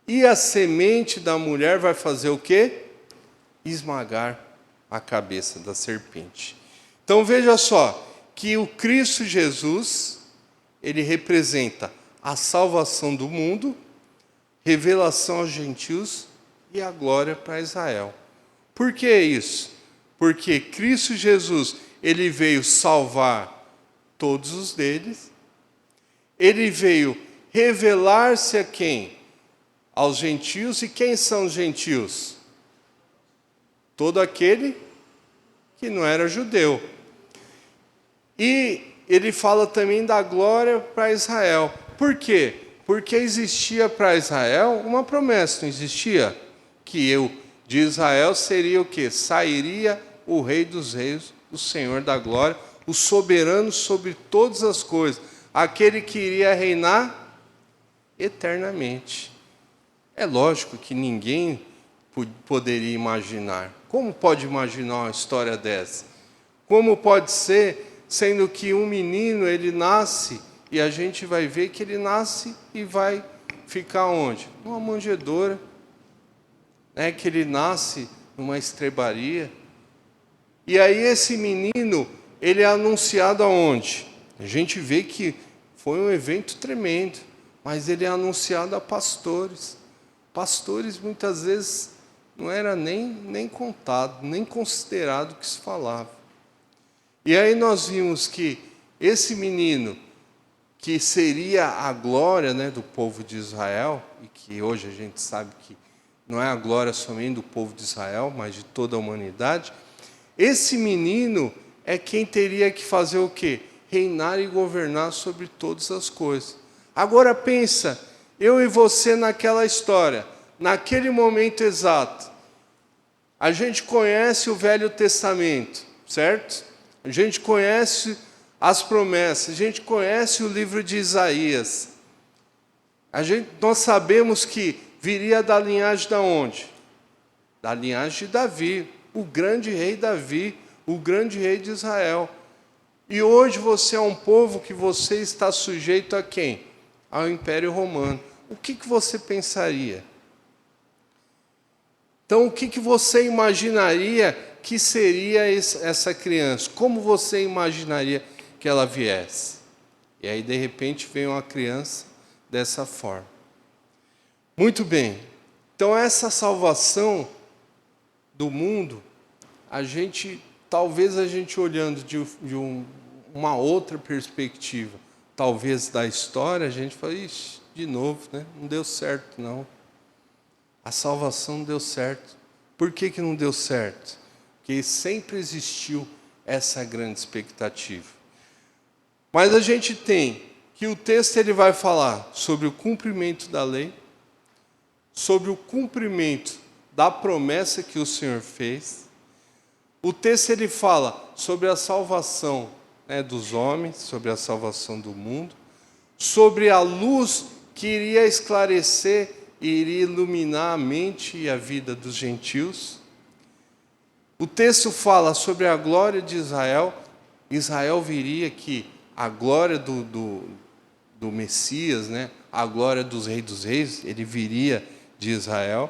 E a semente da mulher vai fazer o quê? Esmagar a cabeça da serpente. Então veja só, que o Cristo Jesus, ele representa a salvação do mundo, revelação aos gentios e a glória para Israel. Por que isso? Porque Cristo Jesus, ele veio salvar todos os deles, ele veio revelar-se a quem? Aos gentios. E quem são os gentios? Todo aquele que não era judeu. E ele fala também da glória para Israel. Por quê? Porque existia para Israel uma promessa, não existia? Que de Israel seria o quê? Sairia o Rei dos Reis, o Senhor da glória, o soberano sobre todas as coisas, aquele que iria reinar eternamente. É lógico que ninguém poderia imaginar. Como pode imaginar uma história dessa? Como pode ser, sendo que um menino, ele nasce, e a gente vai ver que ele nasce e vai ficar onde? Numa manjedoura. Que ele nasce numa estrebaria. E aí esse menino, ele é anunciado aonde? A gente vê que foi um evento tremendo, mas ele é anunciado a pastores. Pastores muitas vezes não era nem contado, nem considerado o que se falava. E aí nós vimos que esse menino, que seria a glória do povo de Israel, e que hoje a gente sabe que não é a glória somente do povo de Israel, mas de toda a humanidade, esse menino é quem teria que fazer o quê? Reinar e governar sobre todas as coisas. Agora pensa, eu e você naquela história, naquele momento exato. A gente conhece o Velho Testamento, certo? A gente conhece as promessas, a gente conhece o livro de Isaías. Nós sabemos que viria da linhagem de onde? Da linhagem de Davi, o grande rei Davi, o grande rei de Israel. E hoje você é um povo que você está sujeito a quem? Ao Império Romano. O que você pensaria? Então, o que você imaginaria que seria essa criança? Como você imaginaria que ela viesse? E aí, de repente, vem uma criança dessa forma. Muito bem. Então, essa salvação do mundo, talvez a gente olhando de uma outra perspectiva, talvez da história, a gente fala, ixi, de novo, não deu certo, não. A salvação não deu certo. Por que não deu certo? Porque sempre existiu essa grande expectativa. Mas a gente tem que o texto ele vai falar sobre o cumprimento da lei, sobre o cumprimento da promessa que o Senhor fez. O texto ele fala sobre a salvação, né, dos homens, sobre a salvação do mundo, sobre a luz que iria esclarecer e iria iluminar a mente e a vida dos gentios. O texto fala sobre a glória de Israel. Israel viria que a glória do Messias, né, a glória dos reis, ele viria de Israel.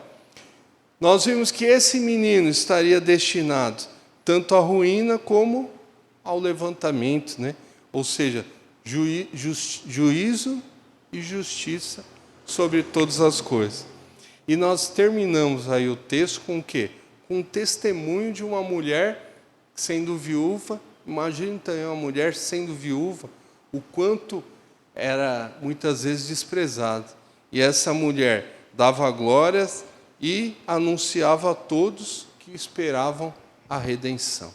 Nós vimos que esse menino estaria destinado tanto à ruína como ao levantamento, né? Ou seja, juízo e justiça sobre todas as coisas. E nós terminamos aí o texto com o quê? Com um testemunho de uma mulher sendo viúva. Imagine também uma mulher sendo viúva, o quanto era muitas vezes desprezada. E essa mulher dava glórias e anunciava a todos que esperavam a redenção.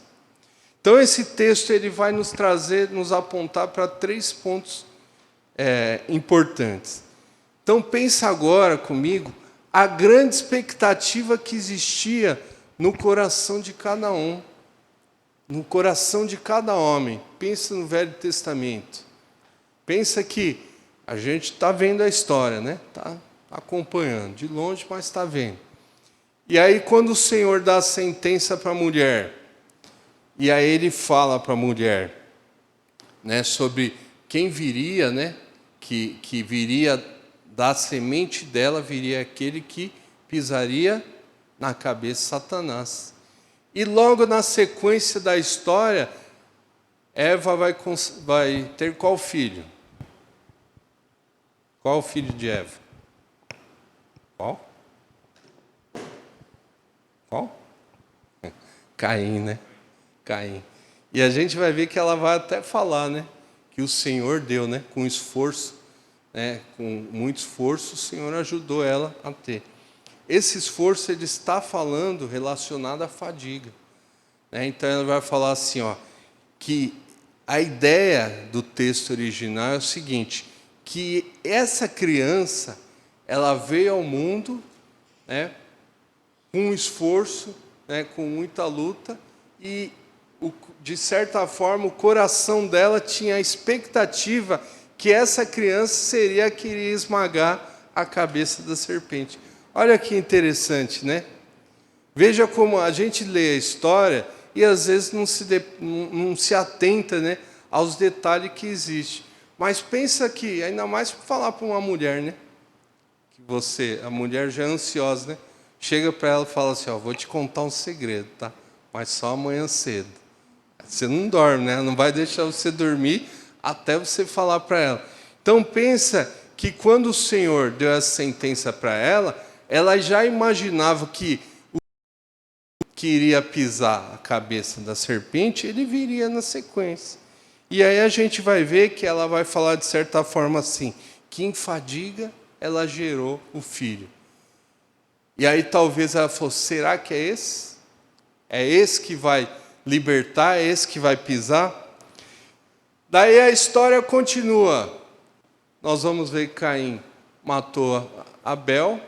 Então esse texto ele vai nos trazer, nos apontar para 3 pontos importantes. Então pensa agora comigo a grande expectativa que existia no coração de cada um, no coração de cada homem. Pensa no Velho Testamento. Pensa que a gente está vendo a história, né? Está acompanhando, de longe, mas está vendo. E aí quando o Senhor dá a sentença para a mulher, e aí ele fala para a mulher, né, sobre quem viria, né, que viria da semente dela, viria aquele que pisaria na cabeça de Satanás. E logo na sequência da história, Eva vai ter qual filho? Qual o filho de Eva? Qual? Caim, né? Caim. E a gente vai ver que ela vai até falar, né? Que o Senhor deu, né? Com esforço, né? Com muito esforço, o Senhor ajudou ela a ter. Esse esforço ele está falando relacionado à fadiga, né? Então ela vai falar assim, ó, que a ideia do texto original é o seguinte, que essa criança ela veio ao mundo, né? Com esforço, né? Com muita luta e de certa forma o coração dela tinha a expectativa que essa criança seria a que iria esmagar a cabeça da serpente. Olha que interessante, né? Veja como a gente lê a história e às vezes não se atenta, né, aos detalhes que existem. Mas pensa que, ainda mais para falar para uma mulher, né? Que a mulher já é ansiosa, né? Chega para ela e fala assim, ó, vou te contar um segredo, tá? Mas só amanhã cedo. Você não dorme, né? Não vai deixar você dormir até você falar para ela. Então pensa que quando o Senhor deu essa sentença para ela, ela já imaginava que o que iria pisar a cabeça da serpente, ele viria na sequência. E aí a gente vai ver que ela vai falar de certa forma assim, que em fadiga ela gerou o filho. E aí talvez ela falou, será que é esse? É esse que vai libertar, é esse que vai pisar? Daí a história continua. Nós vamos ver que Caim matou Abel,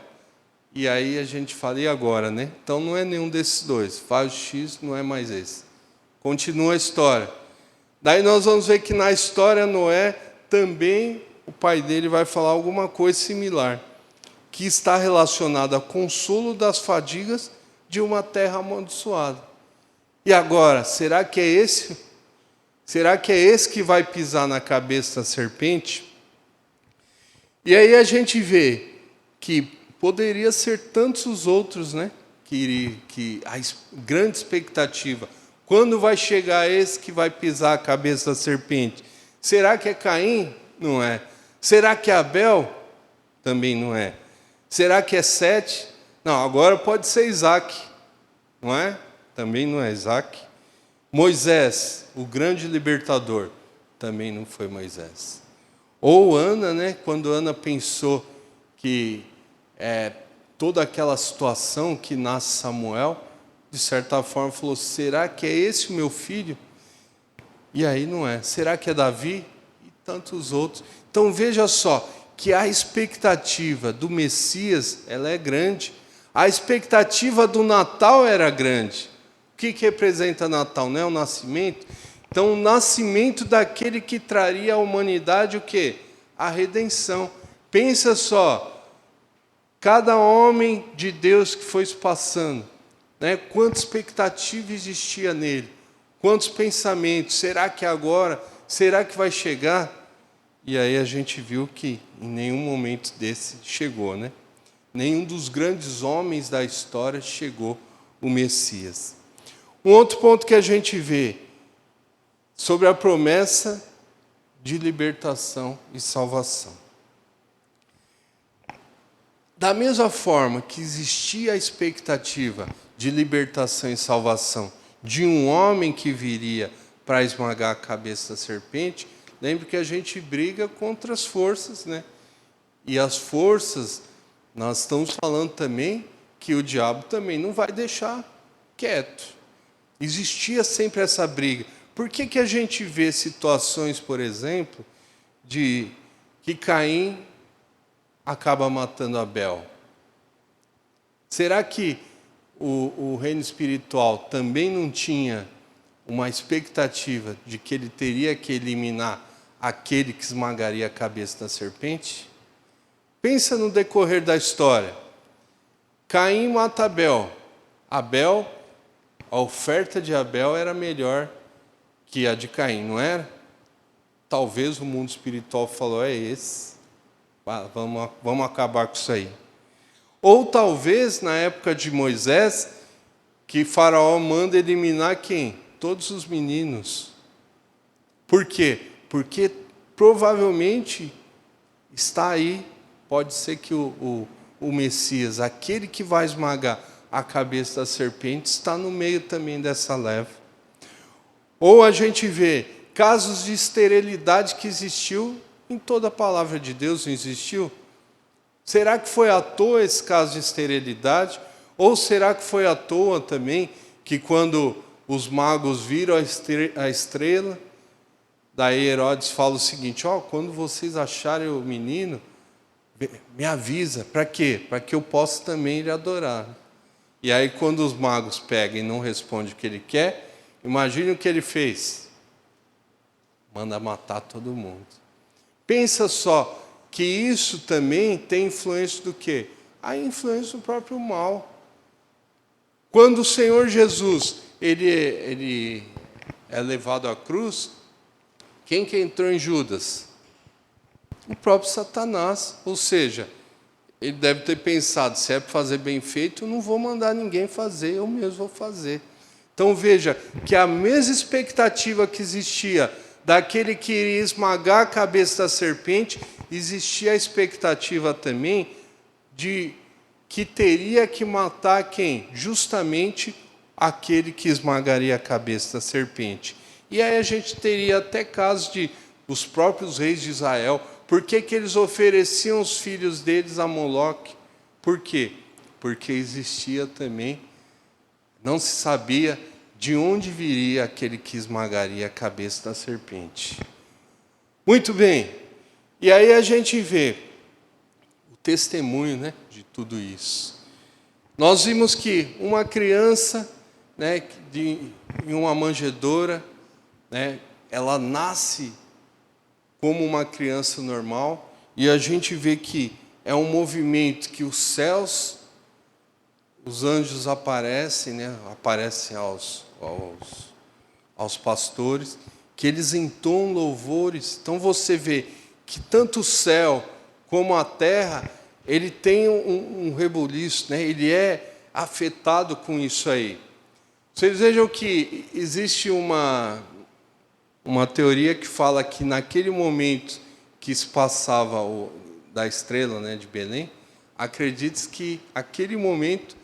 e aí a gente fala, e agora, né? Então não é nenhum desses dois, faz o X, não é mais esse. Continua a história. Daí nós vamos ver que na história Noé, também o pai dele vai falar alguma coisa similar, que está relacionada ao consolo das fadigas de uma terra amaldiçoada. E agora, será que é esse? Será que é esse que vai pisar na cabeça da serpente? E aí a gente vê que poderia ser tantos os outros, né? Que a grande expectativa, quando vai chegar esse que vai pisar a cabeça da serpente? Será que é Caim? Não é. Será que é Abel? Também não é. Será que é Sete? Não, agora pode ser Isaac, não é? Também não é Isaac. Moisés, o grande libertador, também não foi Moisés. Ou Ana, né? Quando Ana pensou que toda aquela situação que nasce Samuel, de certa forma falou, será que é esse o meu filho? E aí não é. Será que é Davi? tantos outros. Então veja só, que a expectativa do Messias, ela é grande. A expectativa do Natal era grande. O que representa Natal? Não é o nascimento? Então, o nascimento daquele que traria à humanidade o quê? A redenção. Pensa só, cada homem de Deus que foi se passando, né? Quanta expectativa existia nele, quantos pensamentos, será que agora, será que vai chegar? E aí a gente viu que em nenhum momento desse chegou, né? Nenhum dos grandes homens da história chegou o Messias. Um outro ponto que a gente vê sobre a promessa de libertação e salvação. Da mesma forma que existia a expectativa de libertação e salvação de um homem que viria para esmagar a cabeça da serpente, lembre que a gente briga contra as forças, né? E as forças, nós estamos falando também que o diabo também não vai deixar quieto. Existia sempre essa briga. Por que a gente vê situações, por exemplo, de que Caim acaba matando Abel? Será que o reino espiritual também não tinha uma expectativa de que ele teria que eliminar aquele que esmagaria a cabeça da serpente? Pensa no decorrer da história. Caim mata Abel. Abel, a oferta de Abel era melhor que a de Caim, não era? Talvez o mundo espiritual falou, é esse, vamos acabar com isso aí. Ou talvez, na época de Moisés, que Faraó manda eliminar quem? Todos os meninos. Por quê? Porque provavelmente está aí, pode ser que o Messias, aquele que vai esmagar a cabeça da serpente, está no meio também dessa leva. Ou a gente vê casos de esterilidade que existiu em toda a palavra de Deus, não existiu? Será que foi à toa esse caso de esterilidade? Ou será que foi à toa também que quando os magos viram a estrela, daí Herodes fala o seguinte, quando vocês acharem o menino, me avisa, para quê? Para que eu possa também lhe adorar. E aí quando os magos pegam e não respondem o que ele quer, imagine o que ele fez. Manda matar todo mundo. Pensa só que isso também tem influência do quê? A influência do próprio mal. Quando o Senhor Jesus ele é levado à cruz, quem que entrou em Judas? O próprio Satanás. Ou seja, ele deve ter pensado, se é para fazer bem feito, eu não vou mandar ninguém fazer, eu mesmo vou fazer. Então veja que a mesma expectativa que existia daquele que iria esmagar a cabeça da serpente, existia a expectativa também de que teria que matar quem? Justamente aquele que esmagaria a cabeça da serpente. E aí a gente teria até casos de os próprios reis de Israel, por que eles ofereciam os filhos deles a Moloque? Por quê? Porque existia também, não se sabia de onde viria aquele que esmagaria a cabeça da serpente. Muito bem. E aí a gente vê o testemunho, né, de tudo isso. Nós vimos que uma criança, né, em uma manjedoura, né, ela nasce como uma criança normal, e a gente vê que é um movimento que os céus, os anjos aparecem, né, aparecem aos pastores, que eles entoam louvores. Então você vê que tanto o céu como a terra, ele tem um rebuliço, né? Ele é afetado com isso aí. Vocês vejam que existe uma teoria que fala que naquele momento que se passava da estrela, né, de Belém, acredita-se que aquele momento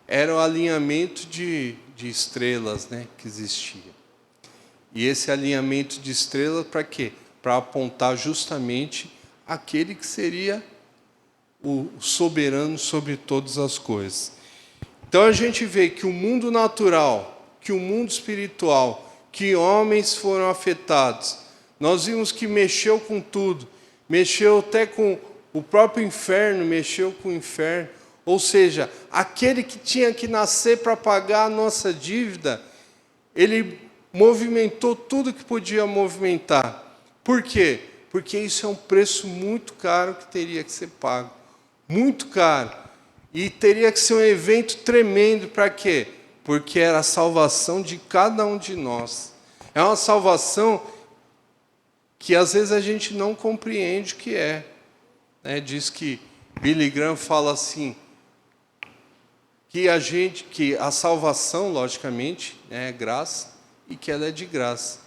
era o alinhamento de estrelas, né, que existia. E esse alinhamento de estrelas para quê? Para apontar justamente aquele que seria o soberano sobre todas as coisas. Então a gente vê que o mundo natural, que o mundo espiritual, que homens foram afetados, nós vimos que mexeu com tudo, mexeu até com o próprio inferno, mexeu com o inferno. Ou seja, aquele que tinha que nascer para pagar a nossa dívida, ele movimentou tudo que podia movimentar. Por quê? Porque isso é um preço muito caro que teria que ser pago. Muito caro. E teria que ser um evento tremendo. Para quê? Porque era a salvação de cada um de nós. É uma salvação que às vezes a gente não compreende o que é. Diz que Billy Graham fala assim, que a salvação, logicamente, é graça e que ela é de graça.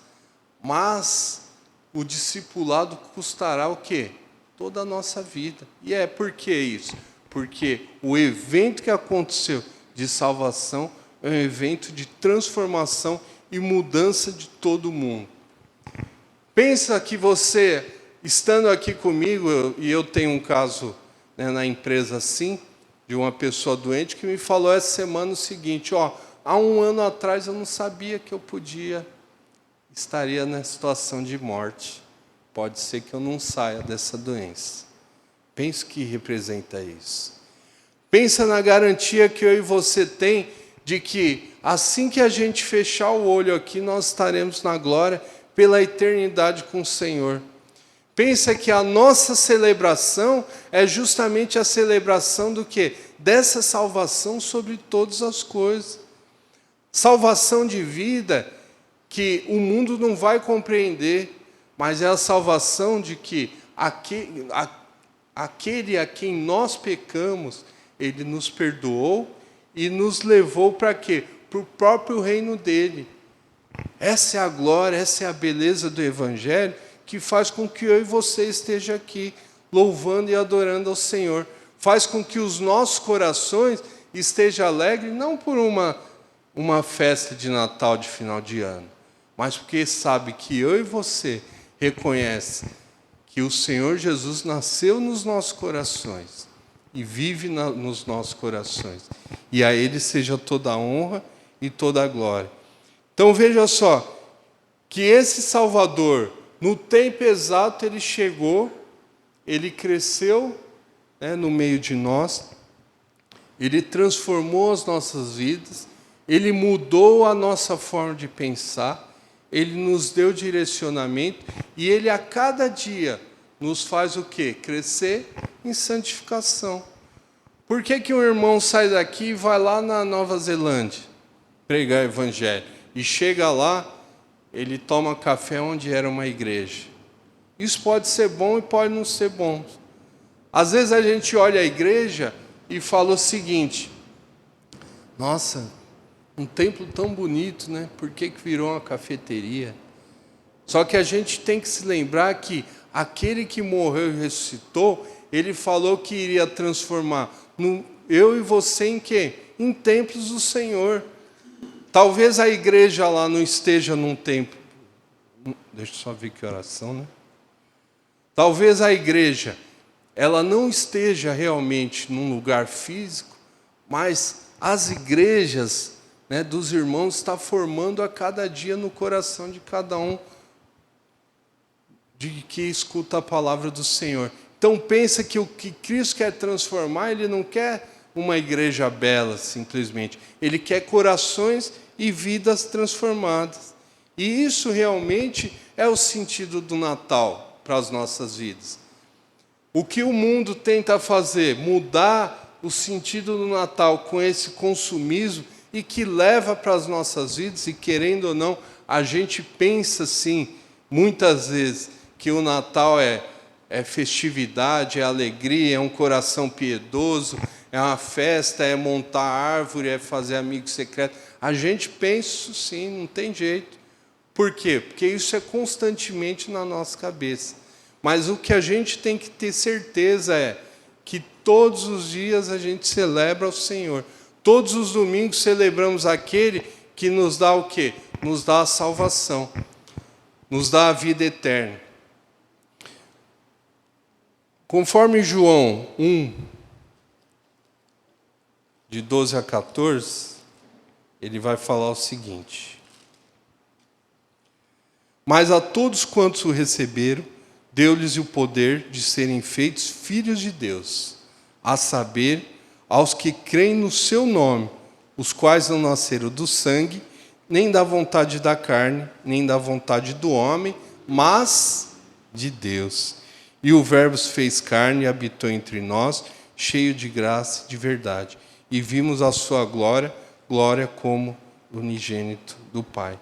Mas o discipulado custará o quê? Toda a nossa vida. E por que isso? Porque o evento que aconteceu de salvação é um evento de transformação e mudança de todo mundo. Pensa que você, estando aqui comigo, e eu tenho um caso na empresa assim, de uma pessoa doente, que me falou essa semana o seguinte, há um ano atrás eu não sabia que eu estaria na situação de morte. Pode ser que eu não saia dessa doença. Pensa que representa isso. Pensa na garantia que eu e você tem de que assim que a gente fechar o olho aqui, nós estaremos na glória pela eternidade com o Senhor. Pensa que a nossa celebração é justamente a celebração do quê? Dessa salvação sobre todas as coisas. Salvação de vida que o mundo não vai compreender, mas é a salvação de que aquele a quem nós pecamos, ele nos perdoou e nos levou para quê? Para o próprio reino dele. Essa é a glória, essa é a beleza do Evangelho, que faz com que eu e você esteja aqui, louvando e adorando ao Senhor. Faz com que os nossos corações estejam alegres, não por uma festa de Natal de final de ano, mas porque sabe que eu e você reconhecem que o Senhor Jesus nasceu nos nossos corações e vive nos nossos corações. E a Ele seja toda a honra e toda a glória. Então veja só, que esse Salvador, no tempo exato, ele chegou, ele cresceu no meio de nós, ele transformou as nossas vidas, ele mudou a nossa forma de pensar, ele nos deu direcionamento e ele a cada dia nos faz o quê? Crescer em santificação. Por que um irmão sai daqui e vai lá na Nova Zelândia pregar o Evangelho? E chega lá, ele toma café onde era uma igreja. Isso pode ser bom e pode não ser bom. Às vezes a gente olha a igreja e fala o seguinte, nossa, um templo tão bonito, né? Por que virou uma cafeteria? Só que a gente tem que se lembrar que aquele que morreu e ressuscitou, ele falou que iria transformar eu e você em quê? Em templos do Senhor. Talvez a igreja lá não esteja num templo. Deixa eu só ver que oração, né? Talvez a igreja, ela não esteja realmente num lugar físico, mas as igrejas dos irmãos estão formando a cada dia no coração de cada um de que escuta a palavra do Senhor. Então pensa que o que Cristo quer transformar, Ele não quer uma igreja bela simplesmente. Ele quer corações e vidas transformadas. E isso realmente é o sentido do Natal para as nossas vidas. O que o mundo tenta fazer? Mudar o sentido do Natal com esse consumismo e que leva para as nossas vidas, e querendo ou não, a gente pensa sim, muitas vezes, que o Natal é festividade, é alegria, é um coração piedoso, é uma festa, é montar árvore, é fazer amigo secreto. A gente pensa isso sim, não tem jeito. Por quê? Porque isso é constantemente na nossa cabeça. Mas o que a gente tem que ter certeza é que todos os dias a gente celebra o Senhor. Todos os domingos celebramos aquele que nos dá o quê? Nos dá a salvação, nos dá a vida eterna. Conforme João 1, de 12 a 14, ele vai falar o seguinte: Mas a todos quantos o receberam, deu-lhes o poder de serem feitos filhos de Deus, a saber, aos que creem no seu nome, os quais não nasceram do sangue, nem da vontade da carne, nem da vontade do homem, mas de Deus. E o Verbo se fez carne e habitou entre nós, cheio de graça e de verdade. E vimos a sua glória, glória como unigênito do Pai.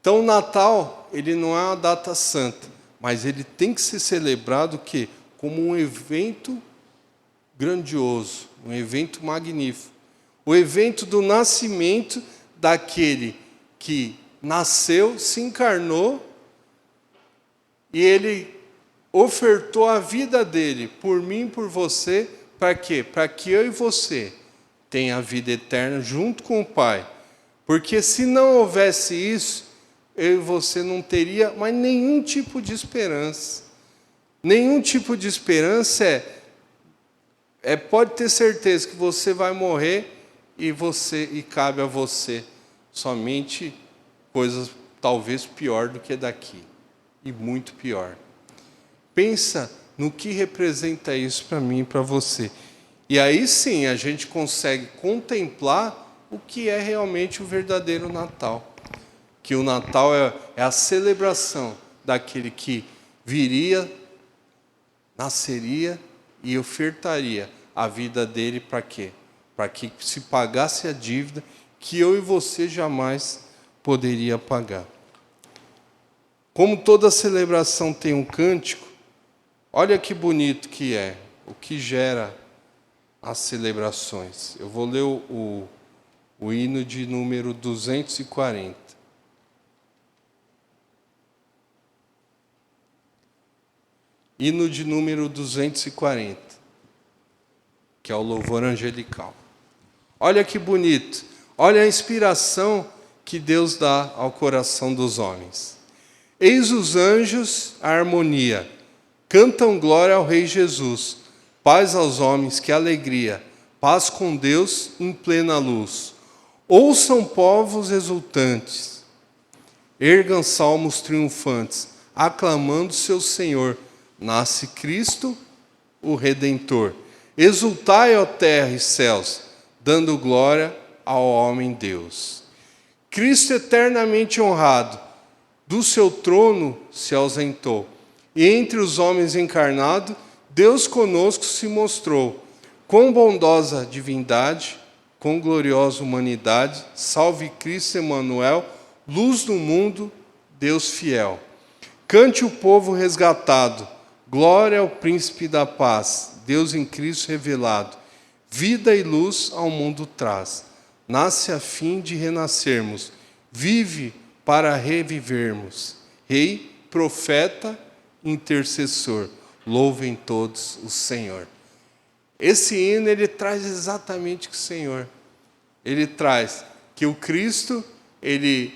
Então o Natal, ele não é uma data santa, mas ele tem que ser celebrado que como um evento grandioso, um evento magnífico. O evento do nascimento daquele que nasceu, se encarnou e ele ofertou a vida dele por mim e por você, para quê? Para que eu e você tenha a vida eterna junto com o Pai. Porque se não houvesse isso, eu e você não teria mais nenhum tipo de esperança. Nenhum tipo de esperança pode ter certeza que você vai morrer e cabe a você somente coisas talvez pior do que daqui, e muito pior. Pensa no que representa isso para mim e para você. E aí sim a gente consegue contemplar o que é realmente o verdadeiro Natal. Que o Natal é a celebração daquele que viria, nasceria e ofertaria a vida dele para quê? Para que se pagasse a dívida que eu e você jamais poderia pagar. Como toda celebração tem um cântico, olha que bonito que é, o que gera as celebrações. Eu vou ler o hino de número 240. Hino de número 240, que é o louvor angelical. Olha que bonito, olha a inspiração que Deus dá ao coração dos homens. Eis os anjos a harmonia, cantam glória ao Rei Jesus, paz aos homens, que alegria, paz com Deus em plena luz. Ouçam povos exultantes, ergam salmos triunfantes, aclamando seu Senhor. Nasce Cristo, o Redentor. Exultai, ó terra e céus, dando glória ao homem Deus. Cristo eternamente honrado, do seu trono se ausentou. E entre os homens encarnado, Deus conosco se mostrou. Com bondosa divindade, com gloriosa humanidade, salve Cristo Emmanuel, luz do mundo, Deus fiel. Cante o povo resgatado, glória ao príncipe da paz, Deus em Cristo revelado. Vida e luz ao mundo traz. Nasce a fim de renascermos. Vive para revivermos. Rei, profeta, intercessor. Louvem todos o Senhor. Esse hino, ele traz exatamente o Senhor. Ele traz que o Cristo, ele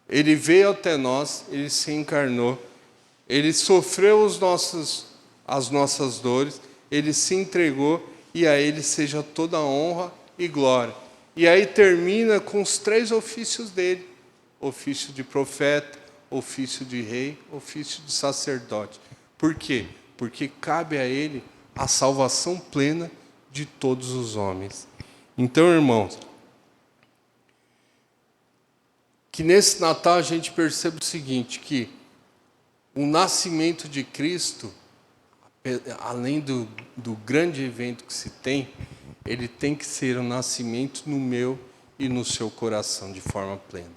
veio até nós, ele se encarnou, ele sofreu as nossas dores, ele se entregou, e a ele seja toda a honra e glória. E aí termina com os 3 ofícios dele: ofício de profeta, ofício de rei, ofício de sacerdote. Por quê? Porque cabe a ele a salvação plena de todos os homens. Então, irmãos, que nesse Natal a gente perceba o seguinte, que o nascimento de Cristo, além do grande evento que se tem, ele tem que ser um nascimento no meu e no seu coração de forma plena.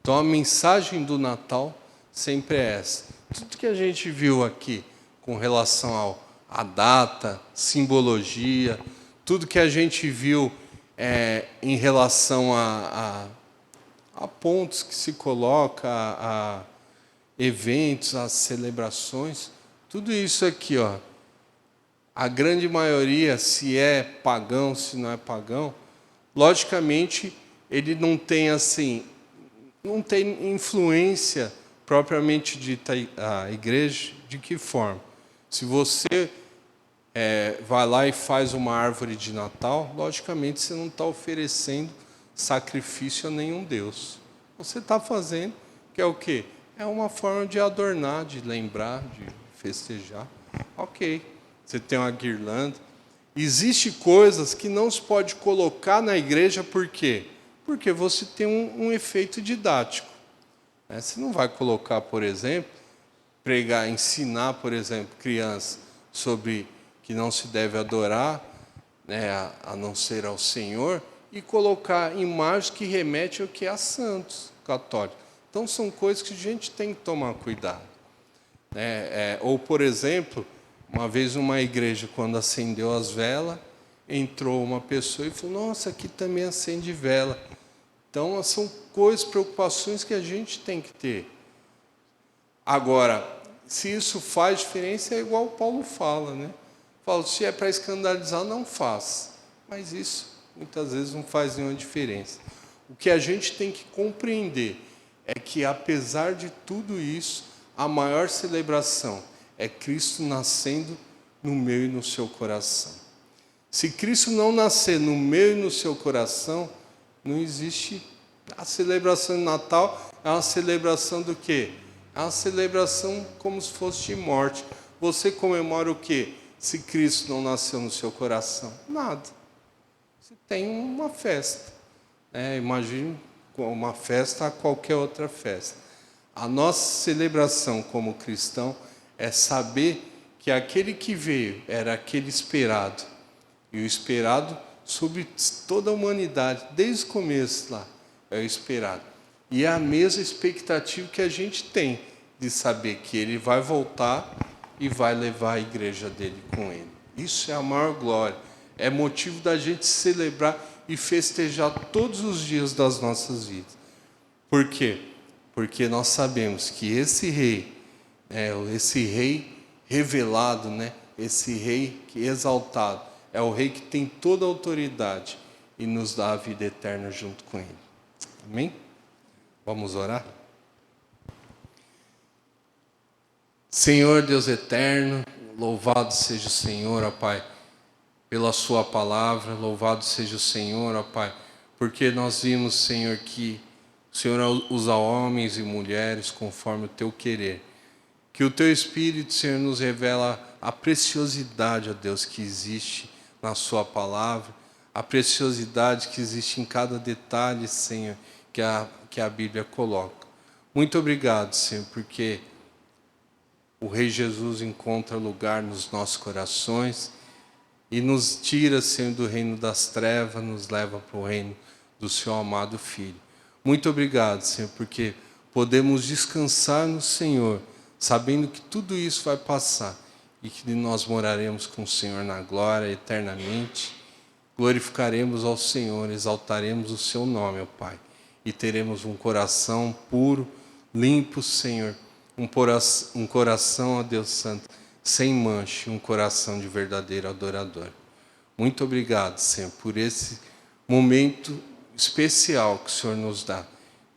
Então a mensagem do Natal sempre é essa. Tudo que a gente viu aqui com relação à data, simbologia, tudo que a gente viu em relação a pontos que se coloca, a eventos, as celebrações, tudo isso aqui, ó, a grande maioria, se é pagão, se não é pagão, logicamente ele não tem assim, não tem influência propriamente dita a igreja. De que forma? Se você vai lá e faz uma árvore de Natal, logicamente você não está oferecendo sacrifício a nenhum Deus. Você está fazendo que é o quê? É uma forma de adornar, de lembrar, de festejar. Ok, você tem uma guirlanda. Existem coisas que não se pode colocar na igreja, por quê? Porque você tem um efeito didático. Você não vai colocar, por exemplo, pregar, ensinar, por exemplo, crianças sobre que não se deve adorar, a não ser ao Senhor, e colocar imagens que remetem ao que é a santos católicos. Então, são coisas que a gente tem que tomar cuidado. Ou, por exemplo, uma vez numa igreja, quando acendeu as velas, entrou uma pessoa e falou, nossa, aqui também acende vela. Então, são coisas, preocupações que a gente tem que ter. Agora, se isso faz diferença, é igual o Paulo fala, né? Fala, se é para escandalizar, não faz. Mas isso, muitas vezes, não faz nenhuma diferença. O que a gente tem que compreender é que, apesar de tudo isso, a maior celebração é Cristo nascendo no meu e no seu coração. Se Cristo não nascer no meu e no seu coração, não existe. A celebração de Natal é uma celebração do quê? É uma celebração como se fosse de morte. Você comemora o quê? Se Cristo não nasceu no seu coração? Nada. Você tem uma festa. Imagine uma festa a qualquer outra festa. A nossa celebração como cristão é saber que aquele que veio era aquele esperado. E o esperado sobre toda a humanidade, desde o começo lá, é o esperado. E é a mesma expectativa que a gente tem de saber que ele vai voltar e vai levar a igreja dele com ele. Isso é a maior glória. É motivo da gente celebrar e festejar todos os dias das nossas vidas. Por quê? Porque nós sabemos que esse rei revelado, esse rei que exaltado, é o rei que tem toda a autoridade e nos dá a vida eterna junto com ele. Amém? Vamos orar? Senhor Deus eterno, louvado seja o Senhor, ó Pai, pela sua palavra, louvado seja o Senhor, ó Pai, porque nós vimos, Senhor, que o Senhor usa homens e mulheres conforme o teu querer. Que o teu Espírito, Senhor, nos revela a preciosidade, ó Deus, que existe na sua palavra, a preciosidade que existe em cada detalhe, Senhor, que a Bíblia coloca. Muito obrigado, Senhor, porque o Rei Jesus encontra lugar nos nossos corações e nos tira, Senhor, do reino das trevas, nos leva para o reino do seu amado Filho. Muito obrigado, Senhor, porque podemos descansar no Senhor, sabendo que tudo isso vai passar e que nós moraremos com o Senhor na glória eternamente. Glorificaremos ao Senhor, exaltaremos o seu nome, ó Pai, e teremos um coração puro, limpo, Senhor, um coração, ó Deus Santo, sem mancha, um coração de verdadeiro adorador. Muito obrigado, Senhor, por esse momento especial que o Senhor nos dá,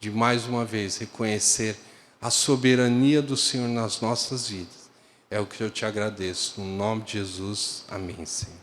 de mais uma vez reconhecer a soberania do Senhor nas nossas vidas. É o que eu te agradeço. No nome de Jesus, amém, Senhor.